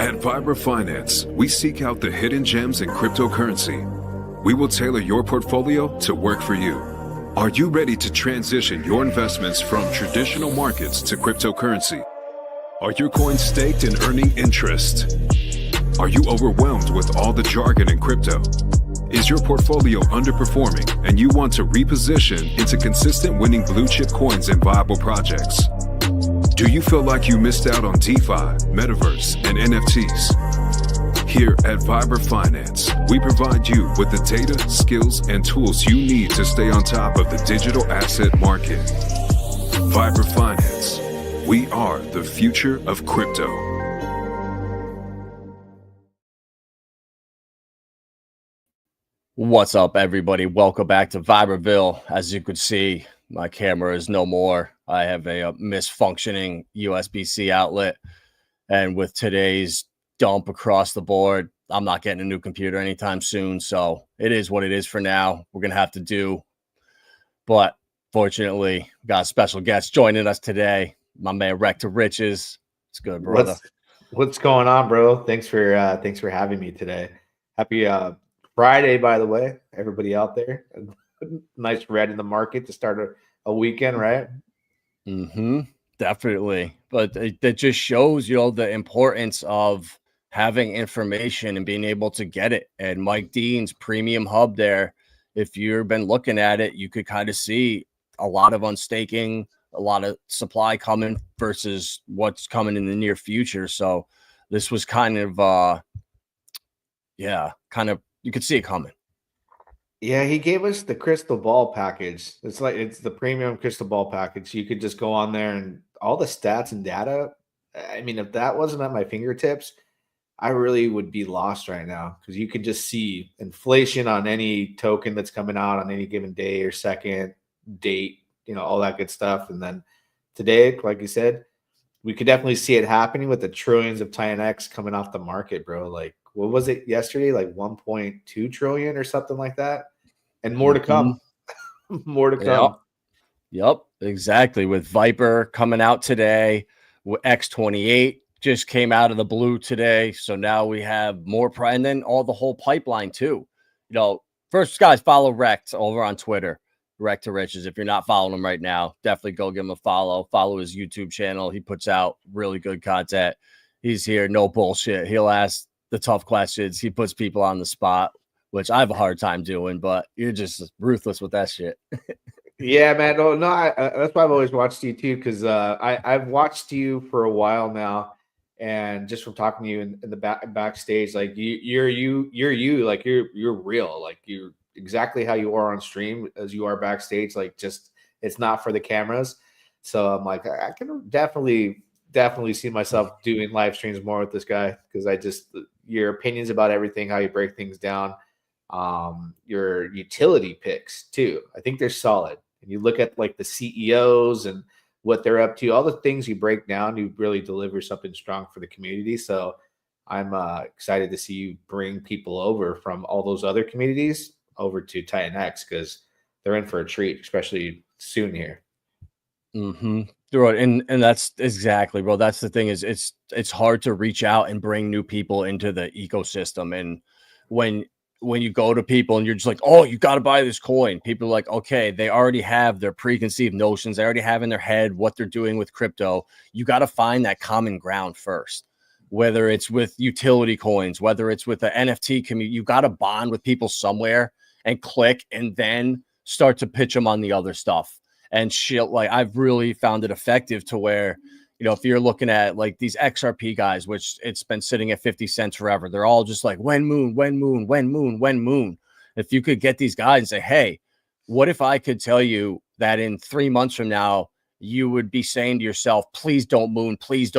At Vibra Finance, we seek out the hidden gems in cryptocurrency. We will tailor your portfolio to work for you. Are you ready to transition your investments from traditional markets to cryptocurrency? Are your coins staked and earning interest? Are you overwhelmed with all the jargon in crypto? Is your portfolio underperforming and you want to reposition into consistent winning blue chip coins and viable projects? Do you feel like you missed out on DeFi, Metaverse, and NFTs? Here at Vibra Finance, we provide you with the data, skills, and tools you need to stay on top of the digital asset market. Vibra Finance. We are the future of crypto. What's up, everybody? Welcome back to Vibraville. As you could see, my camera is no more. I have a misfunctioning USB-C outlet. And with today's dump across the board, I'm not getting a new computer anytime soon. So it is what it is for now. We're going to have to do. But fortunately, we got a special guest joining us today. My man, Rekt to Riches. It's good, brother. What's going on, bro? Thanks for having me today. Happy Friday, by the way, everybody out there. Nice red in the market to start a weekend, right? Definitely. But it just shows, the importance of having information and being able to get it. And Mike Dean's premium hub there, if you've been looking at it, you could kind of see a lot of unstaking, a lot of supply coming versus what's coming in the near future. So this was kind of, you could see it coming. Yeah, he gave us the crystal ball package. It's the premium crystal ball package. You could just go on there and all the stats and data. I mean, if that wasn't at my fingertips, I really would be lost right now because you could just see inflation on any token that's coming out on any given day or second, date, all that good stuff. And then today, like you said, we could definitely see it happening with the trillions of TitanX coming off the market, bro. Like, what was it yesterday? Like 1.2 trillion or something like that. And more to come. More to come. Yep, exactly. With Viper coming out today, X28 just came out of the blue today. So now we have more, and then all the whole pipeline too. First, guys, follow Rekt over on Twitter. Rekt to Riches. If you're not following him right now, definitely go give him a follow. Follow his YouTube channel. He puts out really good content. He's here, no bullshit. He'll ask the tough questions. He puts people on the spot, which I have a hard time doing, but you're just ruthless with that shit. Yeah, man. No, that's why I've always watched you too, because I've watched you for a while now, and just from talking to you in the backstage, like you're like you're real, like you're exactly how you are on stream as you are backstage. Like, just it's not for the cameras. So I'm like, I can definitely see myself doing live streams more with this guy, because your opinions about everything, how you break things down, your utility picks too, I think they're solid. And you look at like the CEOs and what they're up to, all the things you break down, you really deliver something strong for the community. So I'm excited to see you bring people over from all those other communities over to TitanX, because they're in for a treat, especially soon here. Right. And that's exactly, bro. That's the thing, is it's hard to reach out and bring new people into the ecosystem. And when you go to people and you're just like, oh, you got to buy this coin, people are like, okay, they already have their preconceived notions. They already have in their head what they're doing with crypto. You got to find that common ground first, whether it's with utility coins, whether it's with the NFT community. You got to bond with people somewhere and click, and then start to pitch them on the other stuff. And shit, like, I've really found it effective to where, if you're looking at like these XRP guys, which it's been sitting at 50 cents forever, they're all just like, when moon. If you could get these guys and say, hey, what if I could tell you that in 3 months from now, you would be saying to yourself, please don't moon, please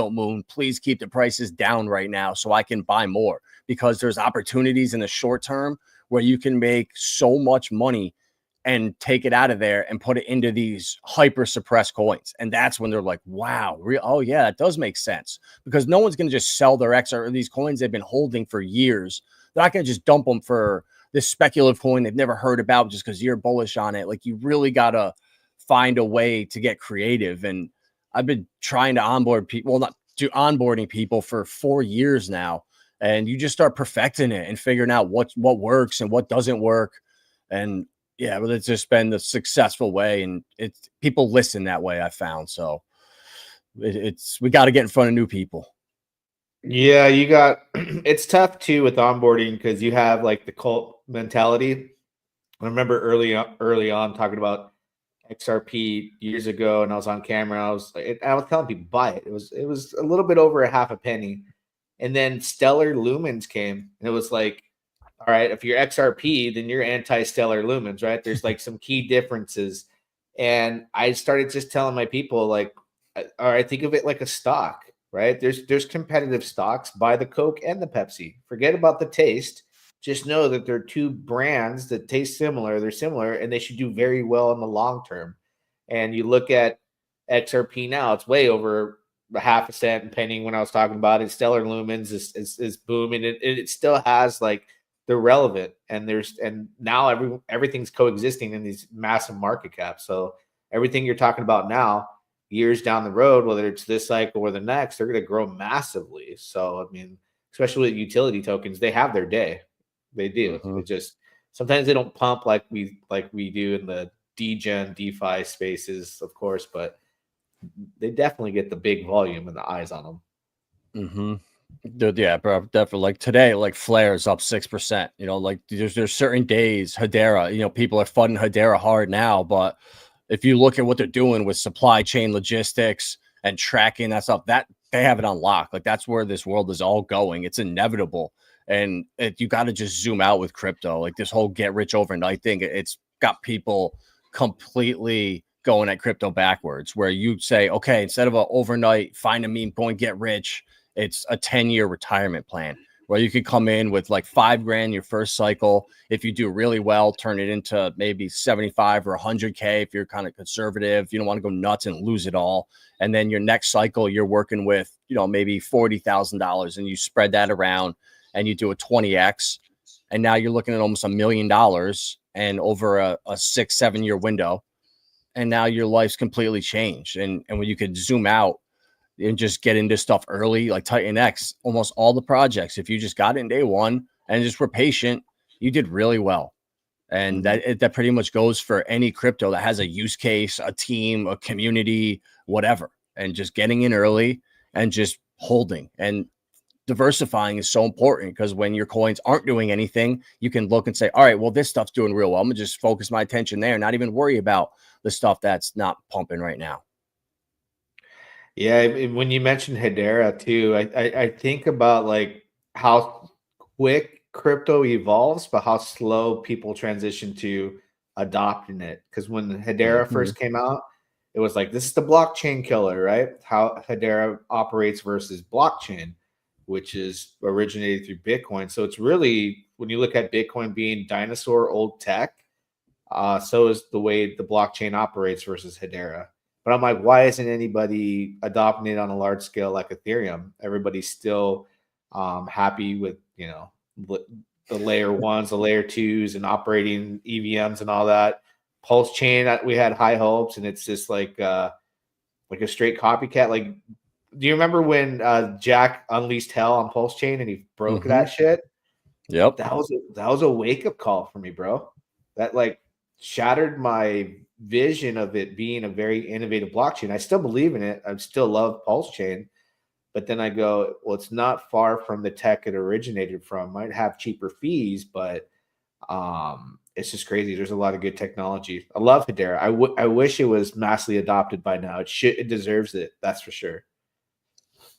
keep the prices down right now so I can buy more, because there's opportunities in the short term where you can make so much money and take it out of there and put it into these hyper suppressed coins. And that's when they're like, wow, oh yeah, it does make sense, because no one's going to just sell their XR, these coins they've been holding for years. They're not going to just dump them for this speculative coin they've never heard about just because you're bullish on it. Like, you really got to find a way to get creative. And I've been trying to onboard people, well, not onboarding people for 4 years now, and you just start perfecting it and figuring out what works and what doesn't work. And yeah, but it's just been the successful way, and it's people listen that way, I found. So it's we got to get in front of new people. Yeah, you got it's tough too with onboarding because you have like the cult mentality. I remember early on talking about XRP years ago, and I was on camera. I was telling people buy it. It was a little bit over a half a penny, and then Stellar Lumens came, and it was like, all right, if you're XRP, then you're anti-Stellar Lumens, right? There's like some key differences, and I started just telling my people like, all right, think of it like a stock, right? There's competitive stocks. Buy the Coke and the Pepsi. Forget about the taste. Just know that they're two brands that taste similar. They're similar, and they should do very well in the long term. And you look at XRP now; it's way over a half a cent and penny. When I was talking about it, Stellar Lumens is booming. It still has like they're relevant, and now everything's coexisting in these massive market caps. So everything you're talking about now, years down the road, whether it's this cycle or the next, they're going to grow massively. So I mean, especially with utility tokens, they have their day. They do. Mhm. It just sometimes they don't pump like we do in the degen DeFi spaces, of course, but they definitely get the big volume and the eyes on them. Mm-hmm. Dude, yeah, bro, definitely. Like today, like Flare's up 6%. You know, like there's certain days, Hedera, you know, people are funding Hedera hard now, but if you look at what they're doing with supply chain logistics and tracking that stuff, that they have it unlocked. Like that's where this world is all going. It's inevitable. And you got to just zoom out with crypto. Like this whole get rich overnight thing, it's got people completely going at crypto backwards, where you say, okay, instead of an overnight find a meme coin, get rich, it's a 10-year retirement plan where you could come in with like $5,000 your first cycle. If you do really well, turn it into maybe 75 or 100K. If you're kind of conservative, you don't want to go nuts and lose it all. And then your next cycle, you're working with, you know, maybe $40,000, and you spread that around and you do a 20X. And now you're looking at almost $1 million and over a 6-7 year window. And now your life's completely changed. And when you could zoom out and just get into stuff early, like Titan X, almost all the projects, if you just got in day one and just were patient, you did really well. And that pretty much goes for any crypto that has a use case, a team, a community, whatever. And just getting in early and just holding and diversifying is so important, because when your coins aren't doing anything, you can look and say, all right, well, this stuff's doing real well. I'm gonna just focus my attention there, not even worry about the stuff that's not pumping right now. Yeah, when you mentioned Hedera too, I think about like how quick crypto evolves, but how slow people transition to adopting it. Because when Hedera Mhm. first came out, it was like this is the blockchain killer, right? How Hedera operates versus blockchain, which is originated through Bitcoin. So it's really when you look at Bitcoin being dinosaur old tech, so is the way the blockchain operates versus Hedera. But I'm like, why isn't anybody adopting it on a large scale like Ethereum? Everybody's still happy with, you know, the layer ones, the layer twos, and operating EVMs and all that. Pulse chain, we had high hopes, and it's just like a straight copycat. Like, do you remember when Jack unleashed hell on Pulse chain and he broke that shit? Yep. That was a wake up call for me, bro. That like shattered my vision of it being a very innovative blockchain. I still believe in it. I still love Pulse Chain, but then I go, well, it's not far from the tech it originated from. Might have cheaper fees, but it's just crazy. There's a lot of good technology. I love Hedera. I wish it was massively adopted by now. It deserves it. That's for sure.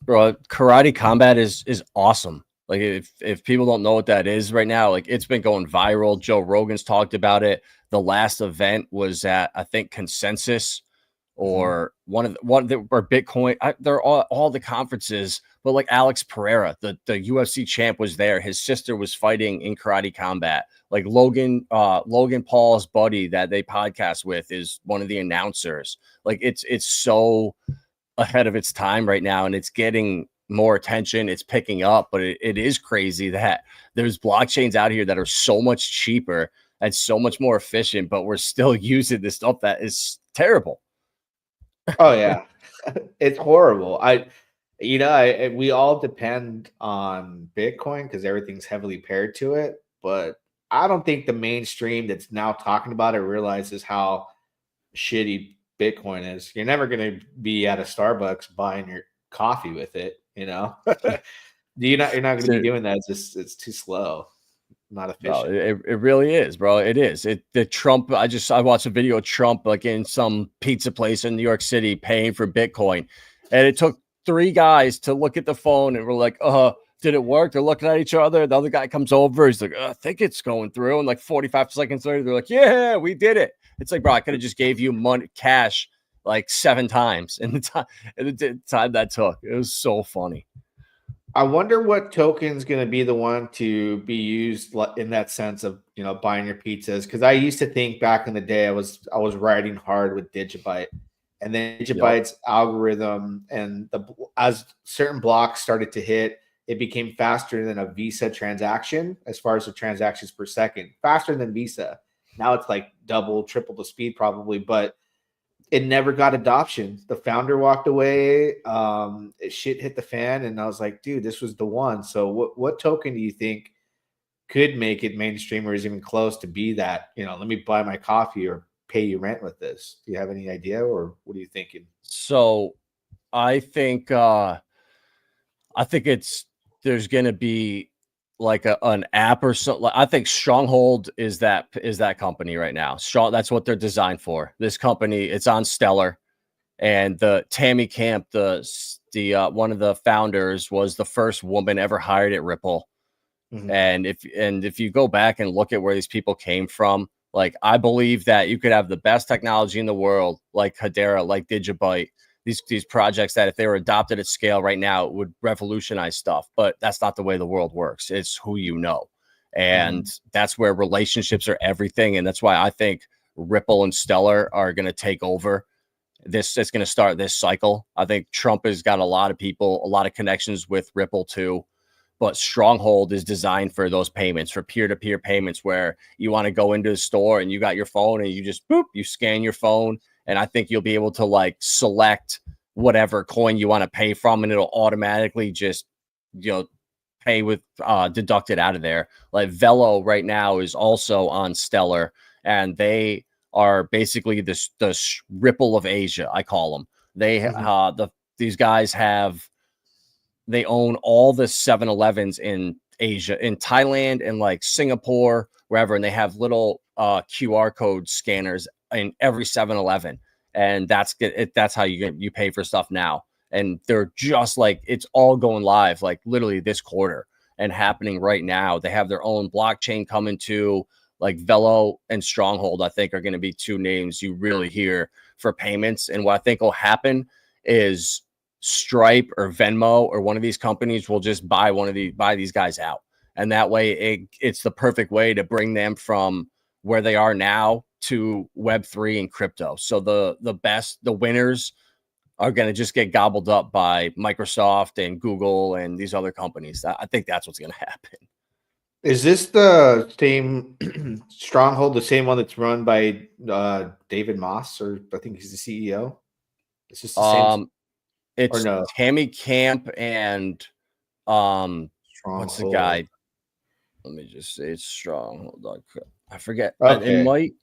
Bro, karate combat is awesome. Like if people don't know what that is right now, like it's been going viral. Joe Rogan's talked about it. The last event was at, I think, Consensus or or Bitcoin. They're all the conferences, but like Alex Pereira, the UFC champ, was there. His sister was fighting in karate combat. Like Logan Paul's buddy that they podcast with is one of the announcers. Like it's so ahead of its time right now, and it's getting more attention. It's picking up, but it is crazy that there's blockchains out here that are so much cheaper and so much more efficient, but we're still using this stuff that is terrible. Oh yeah, it's horrible. We all depend on Bitcoin because everything's heavily paired to it. But I don't think the mainstream that's now talking about it realizes how shitty Bitcoin is. You're never going to be at a Starbucks buying your coffee with it. You're not going to be doing that. It's too slow, not No, efficient. it really is, bro. It is. The Trump. I watched a video of Trump like in some pizza place in New York City paying for Bitcoin, and it took 3 guys to look at the phone and we're like, did it work? They're looking at each other. The other guy comes over. He's like, I think it's going through. And like 45 seconds later, they're like, yeah, we did it. It's like, bro, I could have just gave you money cash like 7 times in the time that took. It was so funny. I wonder what token's going to be the one to be used in that sense of buying your pizzas. Because I used to think back in the day I was riding hard with Digibyte, and then Digibyte's algorithm and as certain blocks started to hit, it became faster than a Visa transaction as far as the transactions per second, faster than Visa. Now it's like double, triple the speed probably, but it never got adoption. The founder walked away. Shit hit the fan, and I was like, dude, this was the one. So what token do you think could make it mainstream or is even close to be that? Let me buy my coffee or pay you rent with this. Do you have any idea, or what are you thinking? So I think there's gonna be like an app or something. I think Stronghold is that company right now. That's what they're designed for. This company, it's on Stellar, and the Tammy Camp, the one of the founders, was the first woman ever hired at Ripple. Mm-hmm. And if you go back and look at where these people came from, like I believe that you could have the best technology in the world, like Hedera, like Digibyte, these projects that if they were adopted at scale right now, it would revolutionize stuff. But that's not the way the world works. It's who you know. And that's where relationships are everything. And that's why I think Ripple and Stellar are going to take over. It's going to start this cycle. I think Trump has got a lot of people, a lot of connections with Ripple too. But Stronghold is designed for those payments, for peer-to-peer payments, where you want to go into the store and you got your phone and you just you scan your phone. And I think you'll be able to like select whatever coin you want to pay from, and it'll automatically just, pay with deducted out of there. Like Velo right now is also on Stellar, and they are basically the Ripple of Asia, I call them. These guys they own all the 7-Elevens in Asia, in Thailand and like Singapore, wherever. And they have little QR code scanners in every 7-Eleven. And that's how you pay for stuff now. And they're just like, it's all going live, like literally this quarter and happening right now. They have their own blockchain coming to, like Velo and Stronghold, I think are going to be 2 names you really hear for payments. And what I think will happen is Stripe or Venmo or one of these companies will just buy these guys out. And that way it's the perfect way to bring them from where they are now to Web3 and crypto. So the winners are going to just get gobbled up by Microsoft and Google and these other companies. I think that's what's going to happen. Is this the same Stronghold, the same one that's run by David Moss, or I think he's the CEO? Is this the same? It's no? Tammy Camp and what's the guy? Let me just say it's Stronghold. I forget. Okay. It might,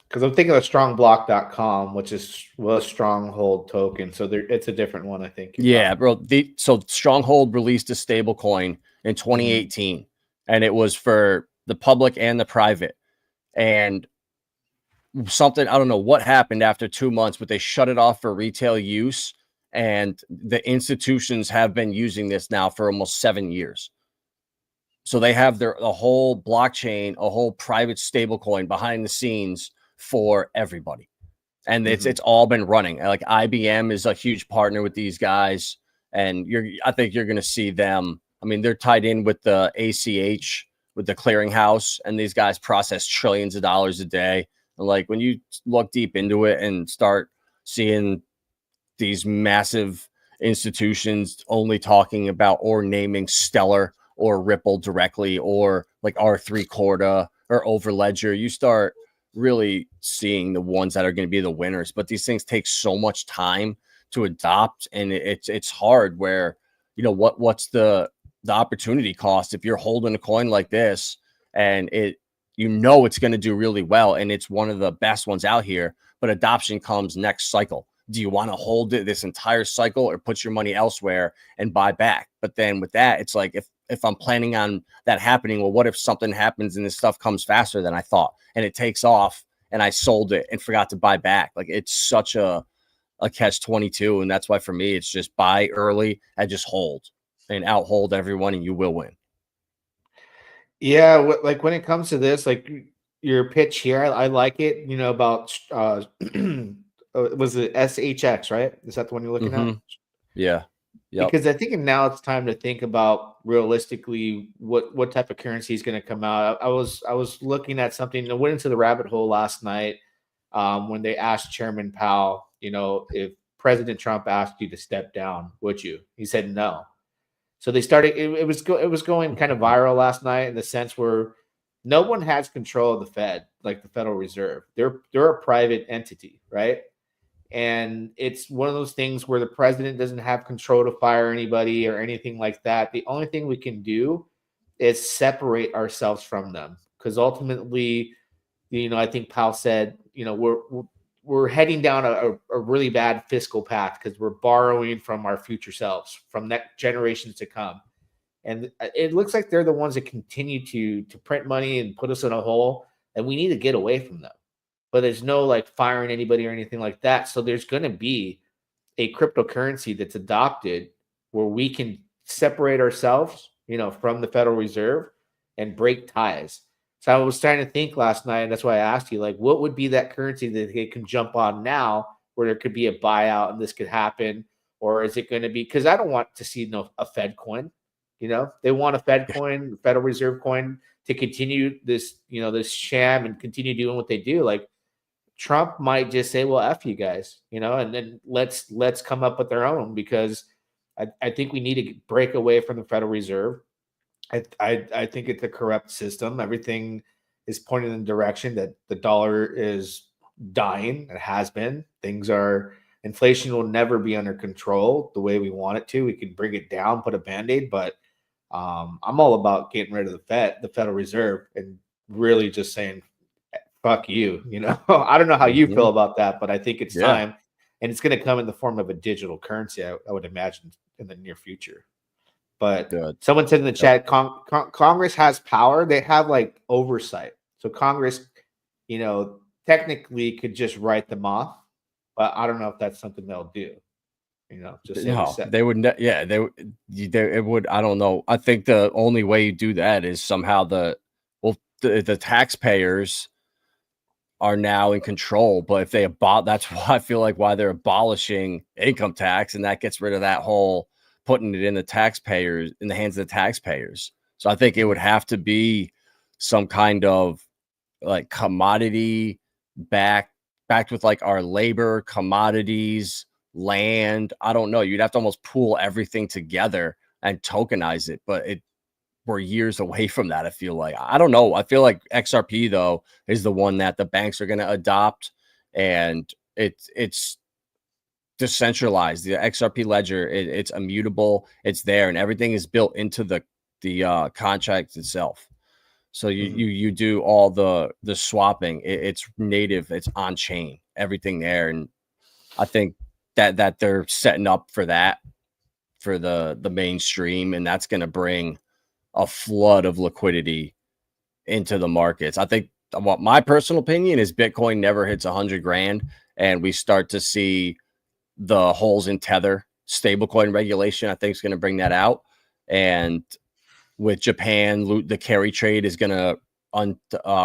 because I'm thinking of strongblock.com, which was Stronghold token. So it's a different one, I think. Yeah, bro. So Stronghold released a stable coin in 2018, and it was for the public and the private. And something, I don't know what happened after 2 months, but they shut it off for retail use. And the institutions have been using this now for almost 7 years. So they have a whole blockchain, a whole private stable coin behind the scenes for everybody. And it's all been running. Like IBM is a huge partner with these guys. And I think you're going to see them. I mean, they're tied in with the ACH, with the clearinghouse, and these guys process trillions of dollars a day. And like when you look deep into it and start seeing these massive institutions only talking about or naming Stellar or Ripple directly, or like R3 Corda or Overledger, you start really seeing the ones that are going to be the winners. But these things take so much time to adopt, and it's hard. Where what's the opportunity cost if you're holding a coin like this and it's going to do really well and it's one of the best ones out here, but adoption comes next cycle. Do you want to hold it this entire cycle or put your money elsewhere and buy back? But then with that, it's like if I'm planning on that happening, well, what if something happens and this stuff comes faster than I thought and it takes off and I sold it and forgot to buy back? Like, it's such a catch-22, and that's why for me it's just buy early and just hold and out hold everyone, and you will win. Yeah, like when it comes to this, like your pitch here, I like it. About was it SHX, right? Is that the one you're looking at? Yeah. Yep. Because I think now it's time to think about realistically what type of currency is going to come out. I was looking at something. I went into the rabbit hole last night when they asked Chairman Powell, if President Trump asked you to step down, would you? He said no. So they started. It was going kind of viral last night in the sense where no one has control of the Fed, like the Federal Reserve. They're a private entity, right? And it's one of those things where the president doesn't have control to fire anybody or anything like that. The only thing we can do is separate ourselves from them, because ultimately, I think Powell said, we're heading down a really bad fiscal path because we're borrowing from our future selves, from next generations to come. And it looks like they're the ones that continue to print money and put us in a hole, and we need to get away from them. But there's no like firing anybody or anything like that. So there's going to be a cryptocurrency that's adopted where we can separate ourselves, from the Federal Reserve and break ties. So I was trying to think last night, and that's why I asked you, like, what would be that currency that they can jump on now where there could be a buyout and this could happen? Or is it going to be, because I don't want to see a Fed coin. They want a Fed coin, Federal Reserve coin, to continue this, this sham and continue doing what they do. Like, Trump might just say, well, F you guys, and then let's come up with their own, because I think we need to break away from the Federal Reserve. I think it's a corrupt system. Everything is pointing in the direction that the dollar is dying. It has been. Inflation will never be under control the way we want it to. We can bring it down, put a Band-Aid, but I'm all about getting rid of the Federal Reserve, and really just saying, fuck you. I don't know how you feel about that, but I think it's time, and it's going to come in the form of a digital currency, I would imagine, in the near future. But someone said in the chat, Congress has power. They have like oversight. So Congress, technically could just write them off, but I don't know if that's something they'll do. Just they would. It would. I don't know. I think the only way you do that is somehow the taxpayers are now in control. But if they that's why I feel like why they're abolishing income tax, and that gets rid of that whole putting it in the hands of the taxpayers. So I think it would have to be some kind of like commodity backed with like our labor, commodities, land. I don't know. You'd have to almost pool everything together and tokenize it, but we're years away from that. I feel like, I don't know. I feel like XRP though is the one that the banks are going to adopt, and it's decentralized. The XRP ledger, it's immutable. It's there, and everything is built into the contract itself. So you do all the swapping. It's native. It's on chain. Everything there, and I think that they're setting up for that for the mainstream, and that's going to bring a flood of liquidity into the markets. I think what my personal opinion is Bitcoin never hits 100 grand, and we start to see the holes in Tether stablecoin regulation. I think is going to bring that out. And with Japan, the carry trade is going to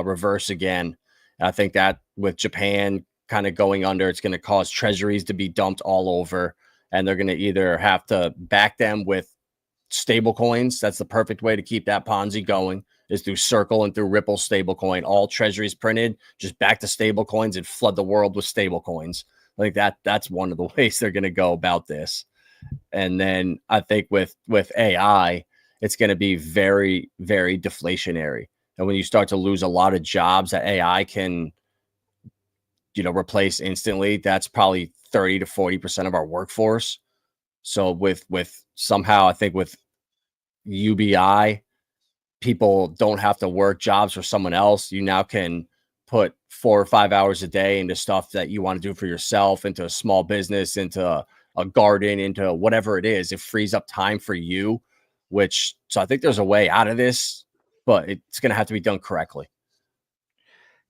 reverse again. And I think that with Japan kind of going under, it's going to cause treasuries to be dumped all over, and they're going to either have to back them with stable coins. That's the perfect way to keep that Ponzi going, is through Circle and through Ripple stablecoin. All treasuries printed, just back to stable coins and flood the world with stable coins. I think that's one of the ways they're going to go about this. And then I think with AI, it's going to be very, very deflationary. And when you start to lose a lot of jobs that AI can replace instantly, that's probably 30 to 40% of our workforce. So with somehow, I think with UBI, people don't have to work jobs for someone else. You now can put 4 or 5 hours a day into stuff that you want to do for yourself, into a small business, into a garden, into whatever it is. It frees up time for you, so I think there's a way out of this, but it's going to have to be done correctly.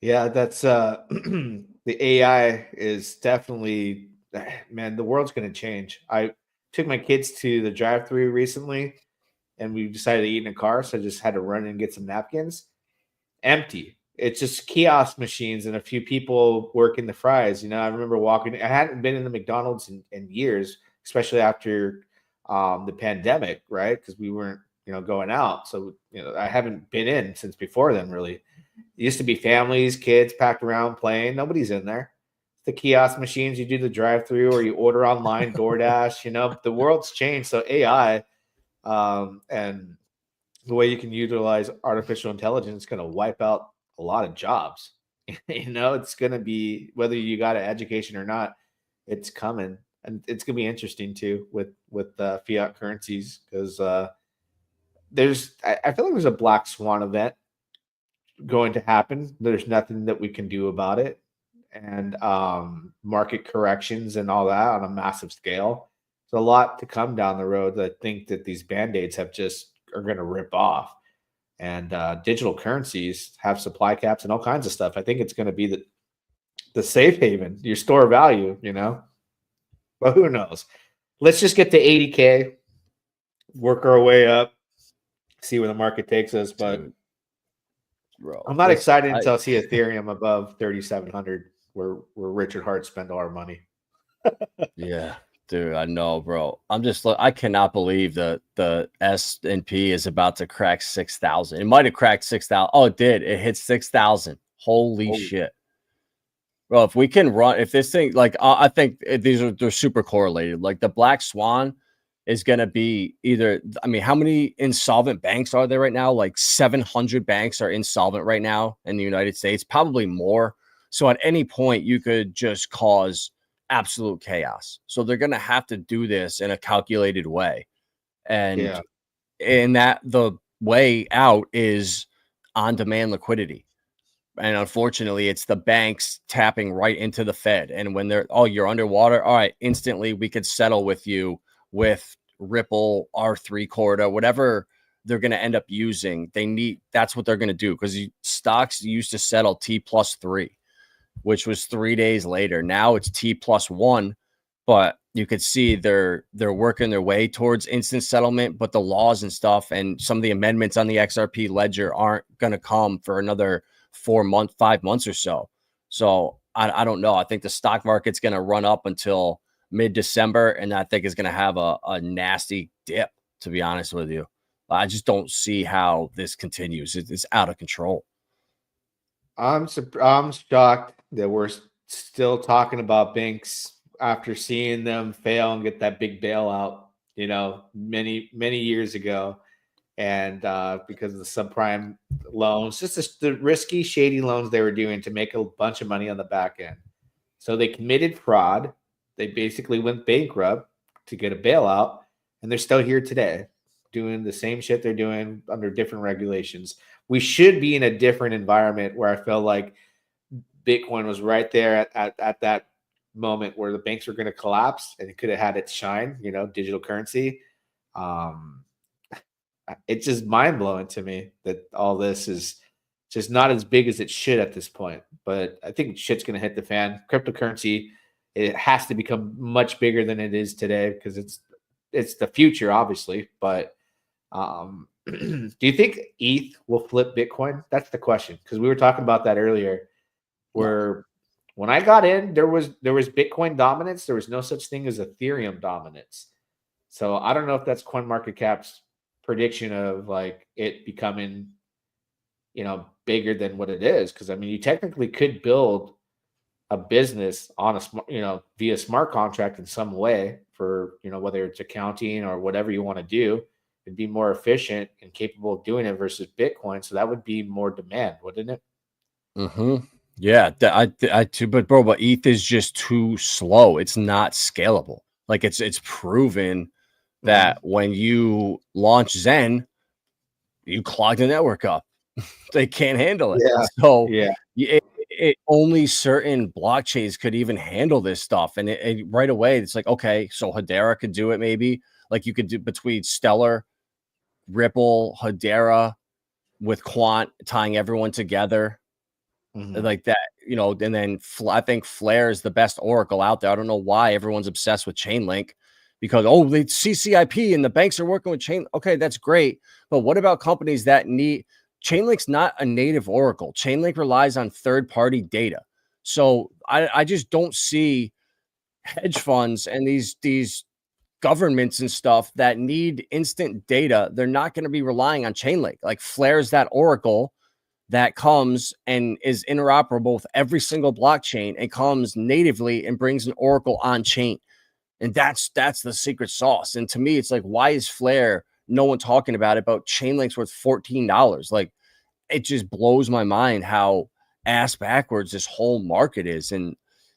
Yeah, that's the AI is definitely, man, the world's going to change. I took my kids to the drive-through recently and we decided to eat in a car, so I just had to run and get some napkins. Empty. It's just kiosk machines and a few people working the fries. I remember walking. I hadn't been in the McDonald's in years, especially after the pandemic, right? Because we weren't, going out. So, I haven't been in since before then, really. It used to be families, kids packed around playing. Nobody's in there. The kiosk machines, you do the drive-through or you order online, DoorDash. The world's changed. So AI and the way you can utilize artificial intelligence is going to wipe out a lot of jobs. It's going to be, whether you got an education or not, it's coming, and it's going to be interesting too with fiat currencies because I feel like there's a black swan event going to happen. There's nothing that we can do about it, and market corrections and all that on a massive scale. There's a lot to come down the road that I think that these band-aids are going to rip off. And digital currencies have supply caps and all kinds of stuff. I think it's going to be the safe haven, your store of value, But who knows? Let's just get to 80K, work our way up, see where the market takes us. But Dude, bro, I'm not excited until I see Ethereum above 3,700, where Richard Hart spent all our money. Yeah, dude, I know, bro. I cannot believe the S&P is about to crack 6,000. It might have cracked 6,000. Oh, it did. It hit 6,000. Holy shit. Bro, if this thing, like, I think they're super correlated. Like the black swan is going to be how many insolvent banks are there right now? Like 700 banks are insolvent right now in the United States, probably more. So at any point you could just cause absolute chaos. So they're going to have to do this in a calculated way. And that the way out is on-demand liquidity. And unfortunately, it's the banks tapping right into the Fed. And when you're underwater, all right, instantly we could settle with you with Ripple, R3 Corda, whatever they're going to end up using. That's what they're going to do, because stocks used to settle T+3, which was 3 days later. Now it's T+1, but you could see they're working their way towards instant settlement, but the laws and stuff and some of the amendments on the XRP ledger aren't going to come for another 5 months or so. So I don't know. I think the stock market's going to run up until mid-December, and I think is going to have a nasty dip, to be honest with you. I just don't see how this continues. It's out of control. I'm shocked that we're still talking about banks after seeing them fail and get that big bailout, many, many years ago. And because of the subprime loans, just the risky, shady loans they were doing to make a bunch of money on the back end. So they committed fraud. They basically went bankrupt to get a bailout, and they're still here today doing the same shit they're doing under different regulations. We should be in a different environment where I feel like Bitcoin was right there at that moment where the banks were going to collapse and it could have had its shine, digital currency. It's just mind blowing to me that all this is just not as big as it should at this point. But I think shit's going to hit the fan. Cryptocurrency, it has to become much bigger than it is today because it's the future, obviously. But do you think ETH will flip Bitcoin? That's the question, because we were talking about that earlier. Where when I got in, there was Bitcoin dominance. There was no such thing as Ethereum dominance. So I don't know if that's CoinMarketCap's prediction of like it becoming, bigger than what it is. Because I mean, you technically could build a business on via smart contract in some way for whether it's accounting or whatever you want to do. It'd be more efficient and capable of doing it versus Bitcoin. So that would be more demand, wouldn't it? Mm-hmm. Yeah, I too, but bro, but ETH is just too slow. It's not scalable. Like it's proven that Mhm. when you launch Zen, you clog the network up. They can't handle it. Yeah. So Yeah. only certain blockchains could even handle this stuff. And right away, it's like, okay, so Hedera could do it maybe. Like you could do between Stellar, Ripple, Hedera with Quant tying everyone together Mhm. like that, and then I think Flare is the best Oracle out there. I don't know why everyone's obsessed with Chainlink because, oh, they CCIP and the banks are working with Chain. Okay, that's great. But what about companies that need Chainlink's not a native Oracle? Chainlink relies on third party data. So I just don't see hedge funds and these governments and stuff that need instant data. They're not going to be relying on Chainlink. Like Flare's that Oracle that comes and is interoperable with every single blockchain and comes natively and brings an Oracle on chain. And that's the secret sauce. And to me, it's like, why is Flare no one talking about it? But Chainlink's worth $14. Like it just blows my mind how ass backwards this whole market is. And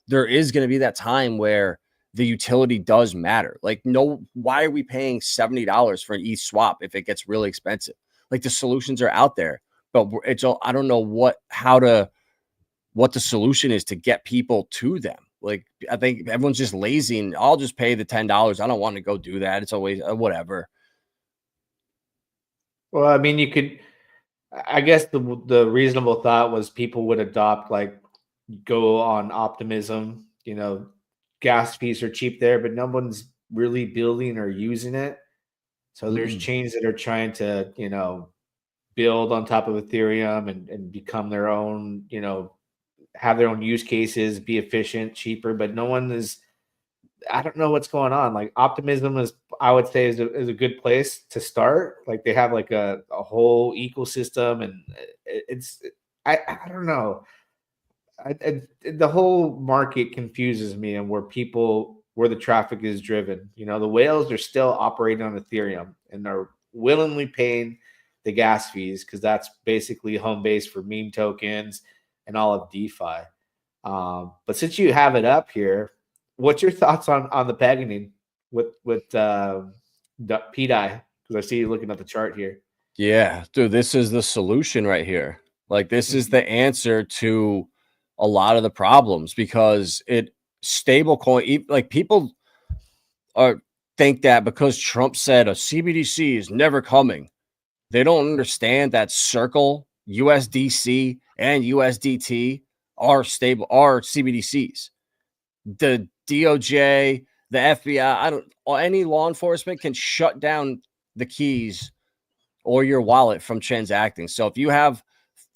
there is going to be that time where the utility does matter. Like, no, why are we paying $70 for an ETH swap if it gets really expensive? Like the solutions are out there, but it's all, I don't know what the solution is to get people to them. Like, I think everyone's just lazy and I'll just pay the $10. I don't want to go do that. It's always whatever. Well, I mean, you could. I guess the reasonable thought was people would adopt like go on optimism. Gas fees are cheap there, but no one's really building or using it. So there's Mm-mm. chains that are trying to build on top of Ethereum and become their own. Have their own use cases, be efficient, cheaper, but no one is. I don't know what's going on. Like optimism is, I would say, is a good place to start. Like they have like a whole ecosystem, and it's I don't know. The whole market confuses me, and where the traffic is driven. The whales are still operating on Ethereum, and they're willingly paying the gas fees because that's basically home base for meme tokens and all of DeFi. But since you have it up here, what's your thoughts on the paginning with PDI? Because I see you looking at the chart here. Yeah, dude, this is the solution right here. Like this is Mhm. the answer to a lot of the problems because it stable coin like people are think that because Trump said a CBDC is never coming, they don't understand that Circle, USDC, and USDT are CBDCs. The DOJ, the FBI, I don't any law enforcement can shut down the keys or your wallet from transacting. So if you have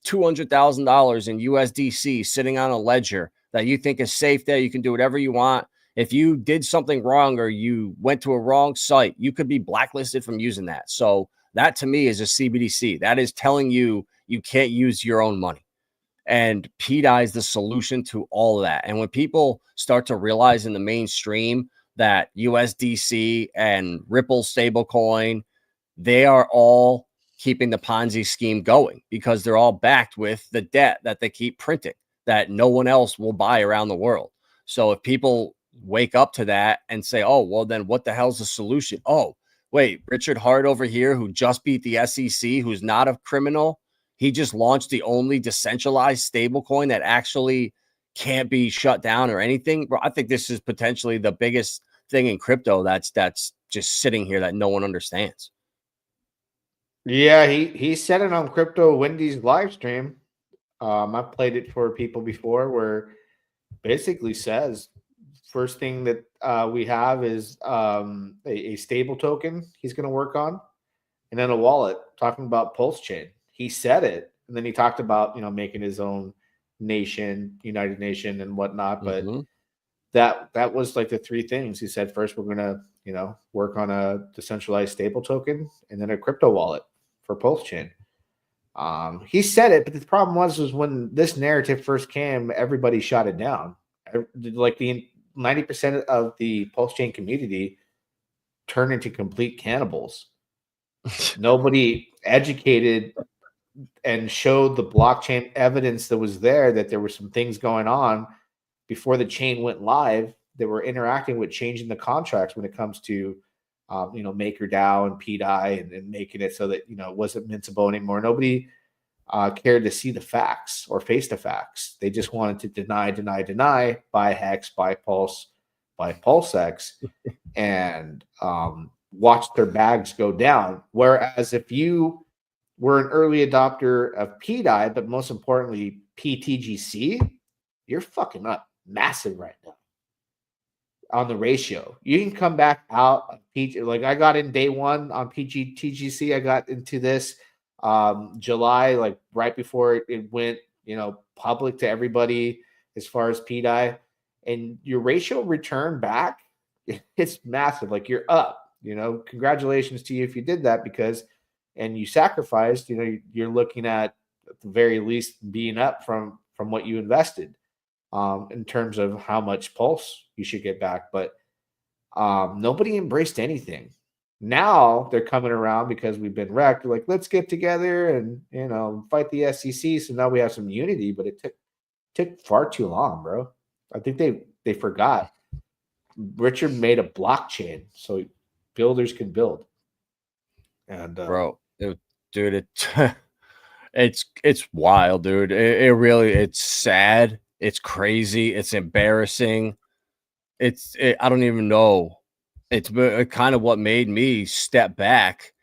$200,000 in USDC sitting on a ledger that you think is safe there, you can do whatever you want. If you did something wrong or you went to a wrong site, you could be blacklisted from using that. So that to me is a CBDC. That is telling you you can't use your own money. And PDI is the solution to all of that. And when people start to realize in the mainstream that USDC and Ripple stablecoin they are all keeping the Ponzi scheme going because they're all backed with the debt that they keep printing that no one else will buy around the world. So if people wake up to that and say, oh, well, then what the hell's the solution? Oh, wait, Richard Hart over here, who just beat the SEC, who's not a criminal, he just launched the only decentralized stablecoin that actually can't be shut down or anything. Bro, I think this is potentially the biggest thing in crypto that's just sitting here that no one understands. Yeah, he said it on Crypto Wendy's live stream. I've played it for people before, where basically says first thing that we have is a stable token he's going to work on, and then a wallet. Talking about Pulse Chain, he said it, and then he talked about making his own nation, United Nation, and whatnot. But Mm-hmm. that was like the three things he said. First, we're gonna work on a decentralized stable token, and then a crypto wallet for Pulse Chain. He said it, but the problem was when this narrative first came, everybody shot it down. Like the 90% of the Pulse Chain community turned into complete cannibals. Nobody educated and showed the blockchain evidence that was there, that there were some things going on before the chain went live that were interacting with changing the contracts when it comes to MakerDAO and PDAI, and making it so that it wasn't mintable anymore. Nobody cared to see the facts or face the facts. They just wanted to deny, buy Hex, buy Pulse, buy PulseX, and watch their bags go down. Whereas if you were an early adopter of PDAI, but most importantly PTGC, you're fucking up massive right now on the ratio. You can come back out of like I got in day one on TGC. I got into this July, like right before it went public to everybody as far as PDAI, and your ratio return back, it's massive. Like you're up. Congratulations to you if you did that, and you sacrificed. You're looking at the very least being up from what you invested, in terms of how much pulse you should get back. But nobody embraced anything. Now they're coming around because we've been wrecked. They're like, let's get together and fight the SEC. So now we have some unity, but it took far too long, bro. I think they forgot. Richard made a blockchain so builders can build. And bro, dude, it's wild, dude. It really, it's sad. It's crazy. It's embarrassing. I don't even know. It's kind of what made me step back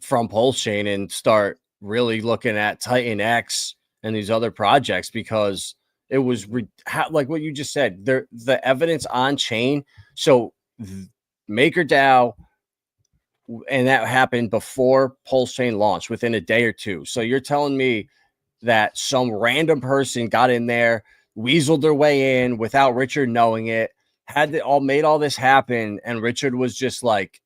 from Pulse Chain and start really looking at Titan X and these other projects, because it was like what you just said. The evidence on chain. So MakerDAO, and that happened before Pulse Chain launched, within a day or two. So you're telling me that some random person got in there, weaseled their way in without Richard knowing it, made all this happen, and Richard was just like,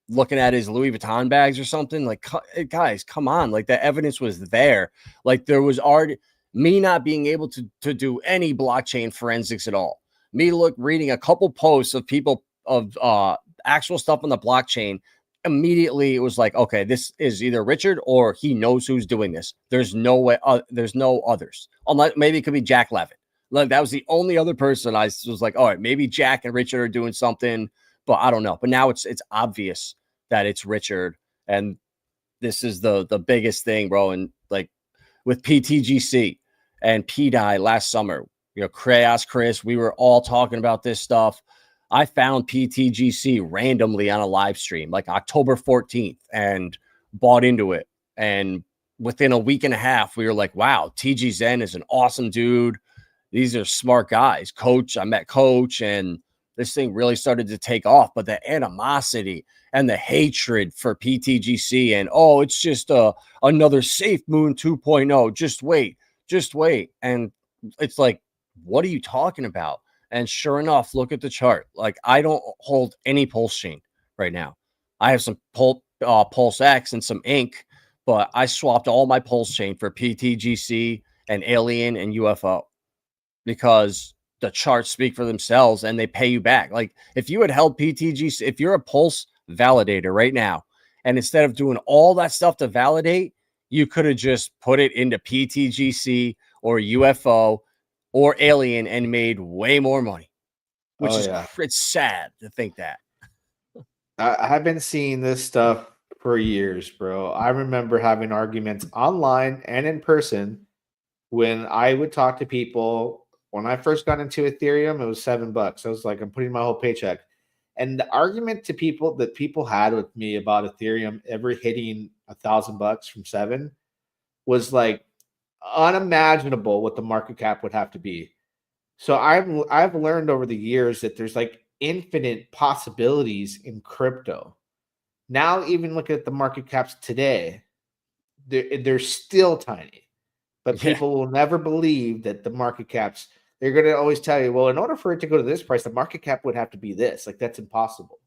looking at his Louis Vuitton bags or something? Like, guys, come on. Like, the evidence was there. Like, there was already me not being able to do any blockchain forensics at all. Me reading a couple posts of people of actual stuff on the blockchain. Immediately it was like, okay, this is either Richard or he knows who's doing this. There's no way. There's no others. Unless maybe it could be Jack Levitt. Like, that was the only other person I was like, all right, maybe Jack and Richard are doing something, but I don't know. But now it's obvious that it's Richard, and this is the biggest thing, bro. And like with PTGC and PDAI last summer, Chaos Chris, we were all talking about this stuff. I found PTGC randomly on a live stream, like October 14th, and bought into it. And within a week and a half, we were like, wow, TG Zen is an awesome dude. These are smart guys. I met Coach, and this thing really started to take off. But the animosity and the hatred for PTGC, and, oh, it's just another Safe Moon 2.0. Just wait. And it's like, what are you talking about? And sure enough, look at the chart. Like, I don't hold any Pulse Chain right now. I have some Pulse X and some Ink, but I swapped all my Pulse Chain for PTGC and Alien and UFO, because the charts speak for themselves and they pay you back. Like, if you had held PTGC, if you're a Pulse validator right now, and instead of doing all that stuff to validate, you could have just put it into PTGC or UFO or Alien and made way more money, which it's sad to think that. I've been seeing this stuff for years, bro. I remember having arguments online and in person when I would talk to people. When I first got into Ethereum, it was $7. I was like, I'm putting my whole paycheck. And the argument that people had with me about Ethereum ever hitting $1,000 from $7 was like unimaginable what the market cap would have to be. So I've learned over the years that there's like infinite possibilities in crypto. Now, even look at the market caps today, they're still tiny, but people will never believe that the market caps, they're going to always tell you, well, in order for it to go to this price, the market cap would have to be this. Like, that's impossible.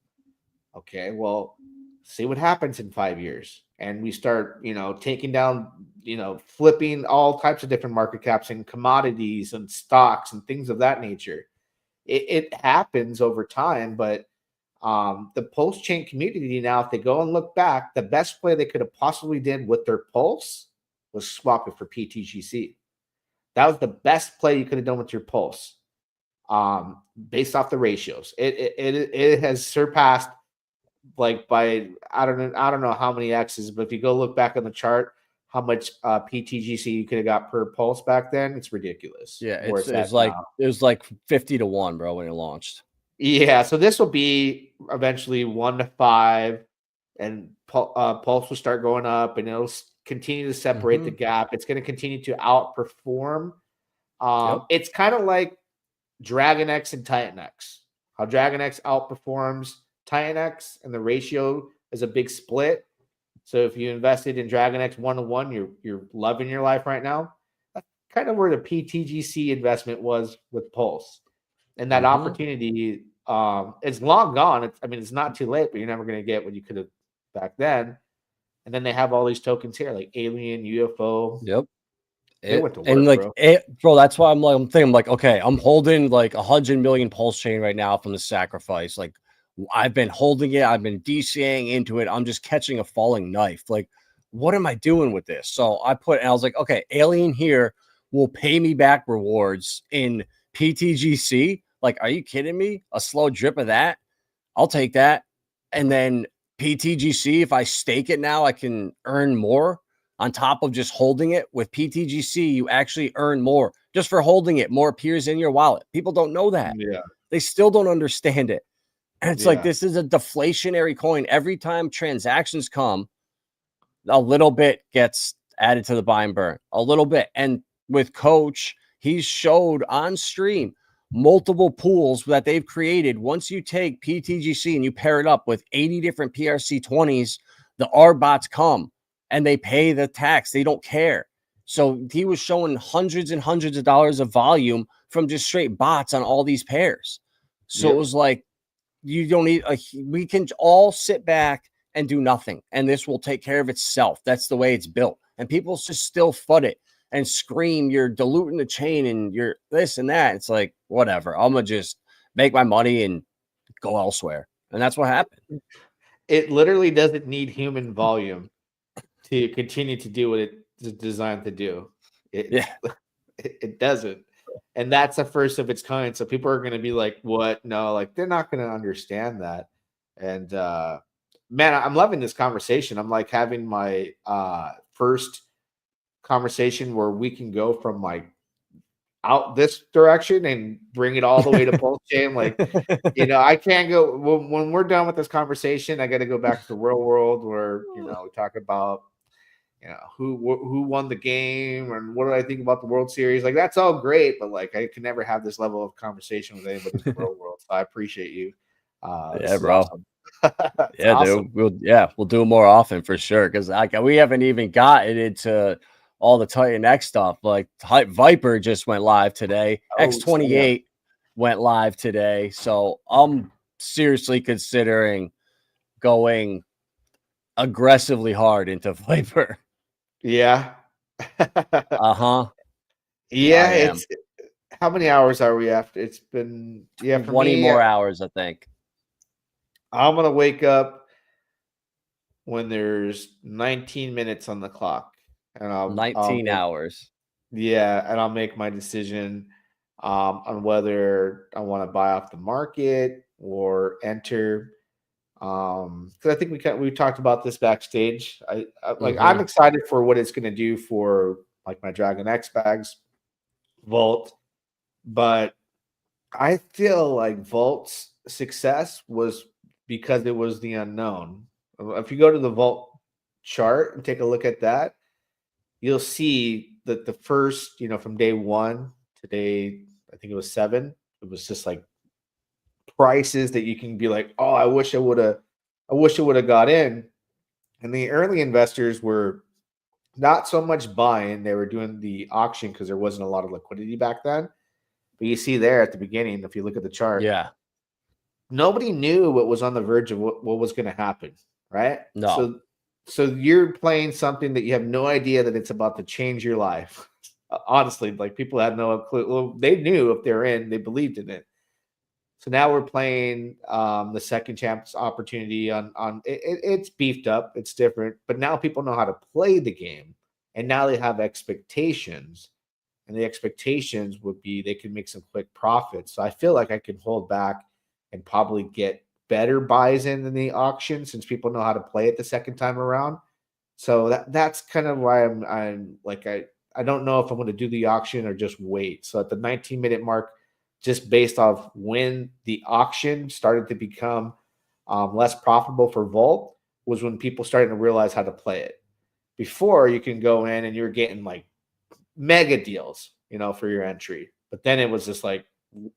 Okay, well, see what happens in 5 years. And we start, taking down, flipping all types of different market caps and commodities and stocks and things of that nature. It happens over time, but The Pulse chain community now, if they go and look back, the best play they could have possibly did with their Pulse was swap it for PTGC. That was the best play you could have done with your Pulse, based off the ratios. It has surpassed, like, by I don't know how many X's, but if you go look back on the chart, how much PTGC you could have got per Pulse back then, it's ridiculous. Yeah, Where it's it's at like now. it was like 50-1, bro, when it launched. Yeah, so this will be eventually 1 to 5, and Pulse will start going up, and it'll continue to separate the gap. It's going to continue to outperform. Yep. It's kind of like Dragon X and Titan X. How Dragon X outperforms Titan X, and the ratio is a big split. So if you invested in Dragon X 1-to-1, you're loving your life right now. That's kind of where the PTGC investment was with Pulse. And that opportunity is long gone. It's not too late, but you're never going to get what you could have back then. And then they have all these tokens here, like Alien, UFO. Yep. They went to work, and like bro. bro, that's why I'm thinking like, okay, I'm holding like 100 million Pulse chain right now from the sacrifice. Like, I've been holding it, I've been DCAing into it. I'm just catching a falling knife. Like, what am I doing with this? So I was like, okay, Alien here will pay me back rewards in PTGC. Like, are you kidding me? A slow drip of that? I'll take that. And then PTGC, if I stake it now, I can earn more on top of just holding it. With PTGC, you actually earn more just for holding it. More appears in your wallet. People don't know that. Yeah. They still don't understand it. And it's like, Yeah. this is a deflationary coin. Every time transactions come, a little bit gets added to the buy and burn, a little bit. And with Coach, he showed on stream multiple pools that they've created. Once you take PTGC and you pair it up with 80 different PRC20s, the R bots come and they pay the tax. They don't care. So he was showing hundreds and hundreds of dollars of volume from just straight bots on all these pairs. So it was like, you don't need we can all sit back and do nothing, and this will take care of itself. That's the way it's built. And people just still FUD it and scream, you're diluting the chain and you're this and that. It's like, whatever. I'm gonna just make my money and go elsewhere. And that's what happened. It literally doesn't need human volume to continue to do what it's designed to do. It doesn't. And that's the first of its kind. So people are going to be like, what? No, like, they're not going to understand that. And man, I'm loving this conversation. I'm like having my first conversation where we can go from like out this direction and bring it all the way to Pulse chain. Like, I can't go when we're done with this conversation. I got to go back to the real world where, we talk about, who won the game and what do I think about the World Series. Like, that's all great, but like, I can never have this level of conversation with anybody in the real world. So I appreciate you. Yeah, bro. Awesome. Yeah, awesome. dude. We'll do it more often for sure. Because we haven't even gotten into all the Titan X stuff. Like, Viper just went live today. X28 went live today. So I'm seriously considering going aggressively hard into Viper. Yeah. Yeah, it's how many hours are we after? It's been for 20 more hours, I think. I'm gonna wake up when there's 19 minutes on the clock, and I'll 19 hours. Yeah, and I'll make my decision on whether I want to buy off the market or enter. Because I think we talked about this backstage. I'm excited for what it's going to do for like my Dragon X bags, Vault, but I feel like Vault's success was because it was the unknown. If you go to the Vault chart and take a look at that, you'll see that the first, from day 1 to day, I think it was 7, it was just like prices that you can be like, oh, I wish it would have got in. And the early investors were not so much buying, they were doing the auction because there wasn't a lot of liquidity back then. But you see there at the beginning, if you look at the chart, nobody knew what was on the verge of what was going to happen, right? No. So you're playing something that you have no idea that it's about to change your life. Honestly, like, people had no clue. Well, they knew if they're in, they believed in it. So now we're playing the second chance opportunity on it's beefed up, it's different, but now people know how to play the game, and now they have expectations, and the expectations would be they can make some quick profits. So I feel like I can hold back and probably get better buys in the auction since people know how to play it the second time around. So that's kind of why I'm like I don't know if I'm going to do the auction or just wait. So at the 19-minute mark, just based off when the auction started to become less profitable for Volt, was when people started to realize how to play it. Before, you can go in and you're getting like mega deals, for your entry. But then it was just like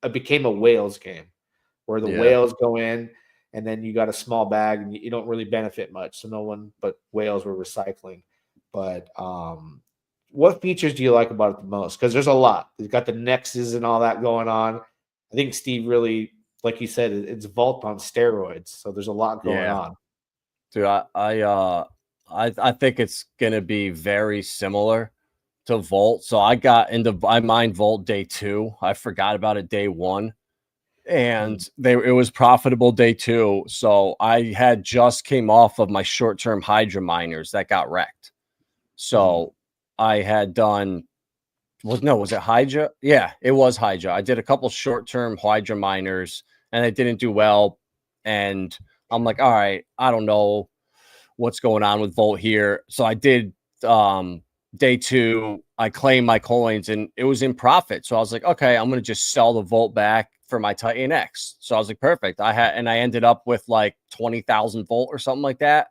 it became a whales game where the Yeah. whales go in and then you got a small bag and you don't really benefit much. So no one but whales were recycling. But what features do you like about it the most? Because there's a lot. You've got the Nexus and all that going on. I think Steve really, like you said, it's Vault on steroids. So there's a lot going Yeah. on. Dude, I think it's gonna be very similar to Volt. So I mined Volt day 2. I forgot about it day 1. And it was profitable day 2. So I had just came off of my short-term Hydra miners that got wrecked. So I had done was it Hydra? Yeah, it was Hydra. I did a couple short-term Hydra miners and they didn't do well. And I'm like, all right, I don't know what's going on with Volt here. So I did day 2. I claimed my coins and it was in profit. So I was like, okay, I'm gonna just sell the Volt back for my Titan X. So I was like, perfect. I ended up with like 20,000 Volt or something like that.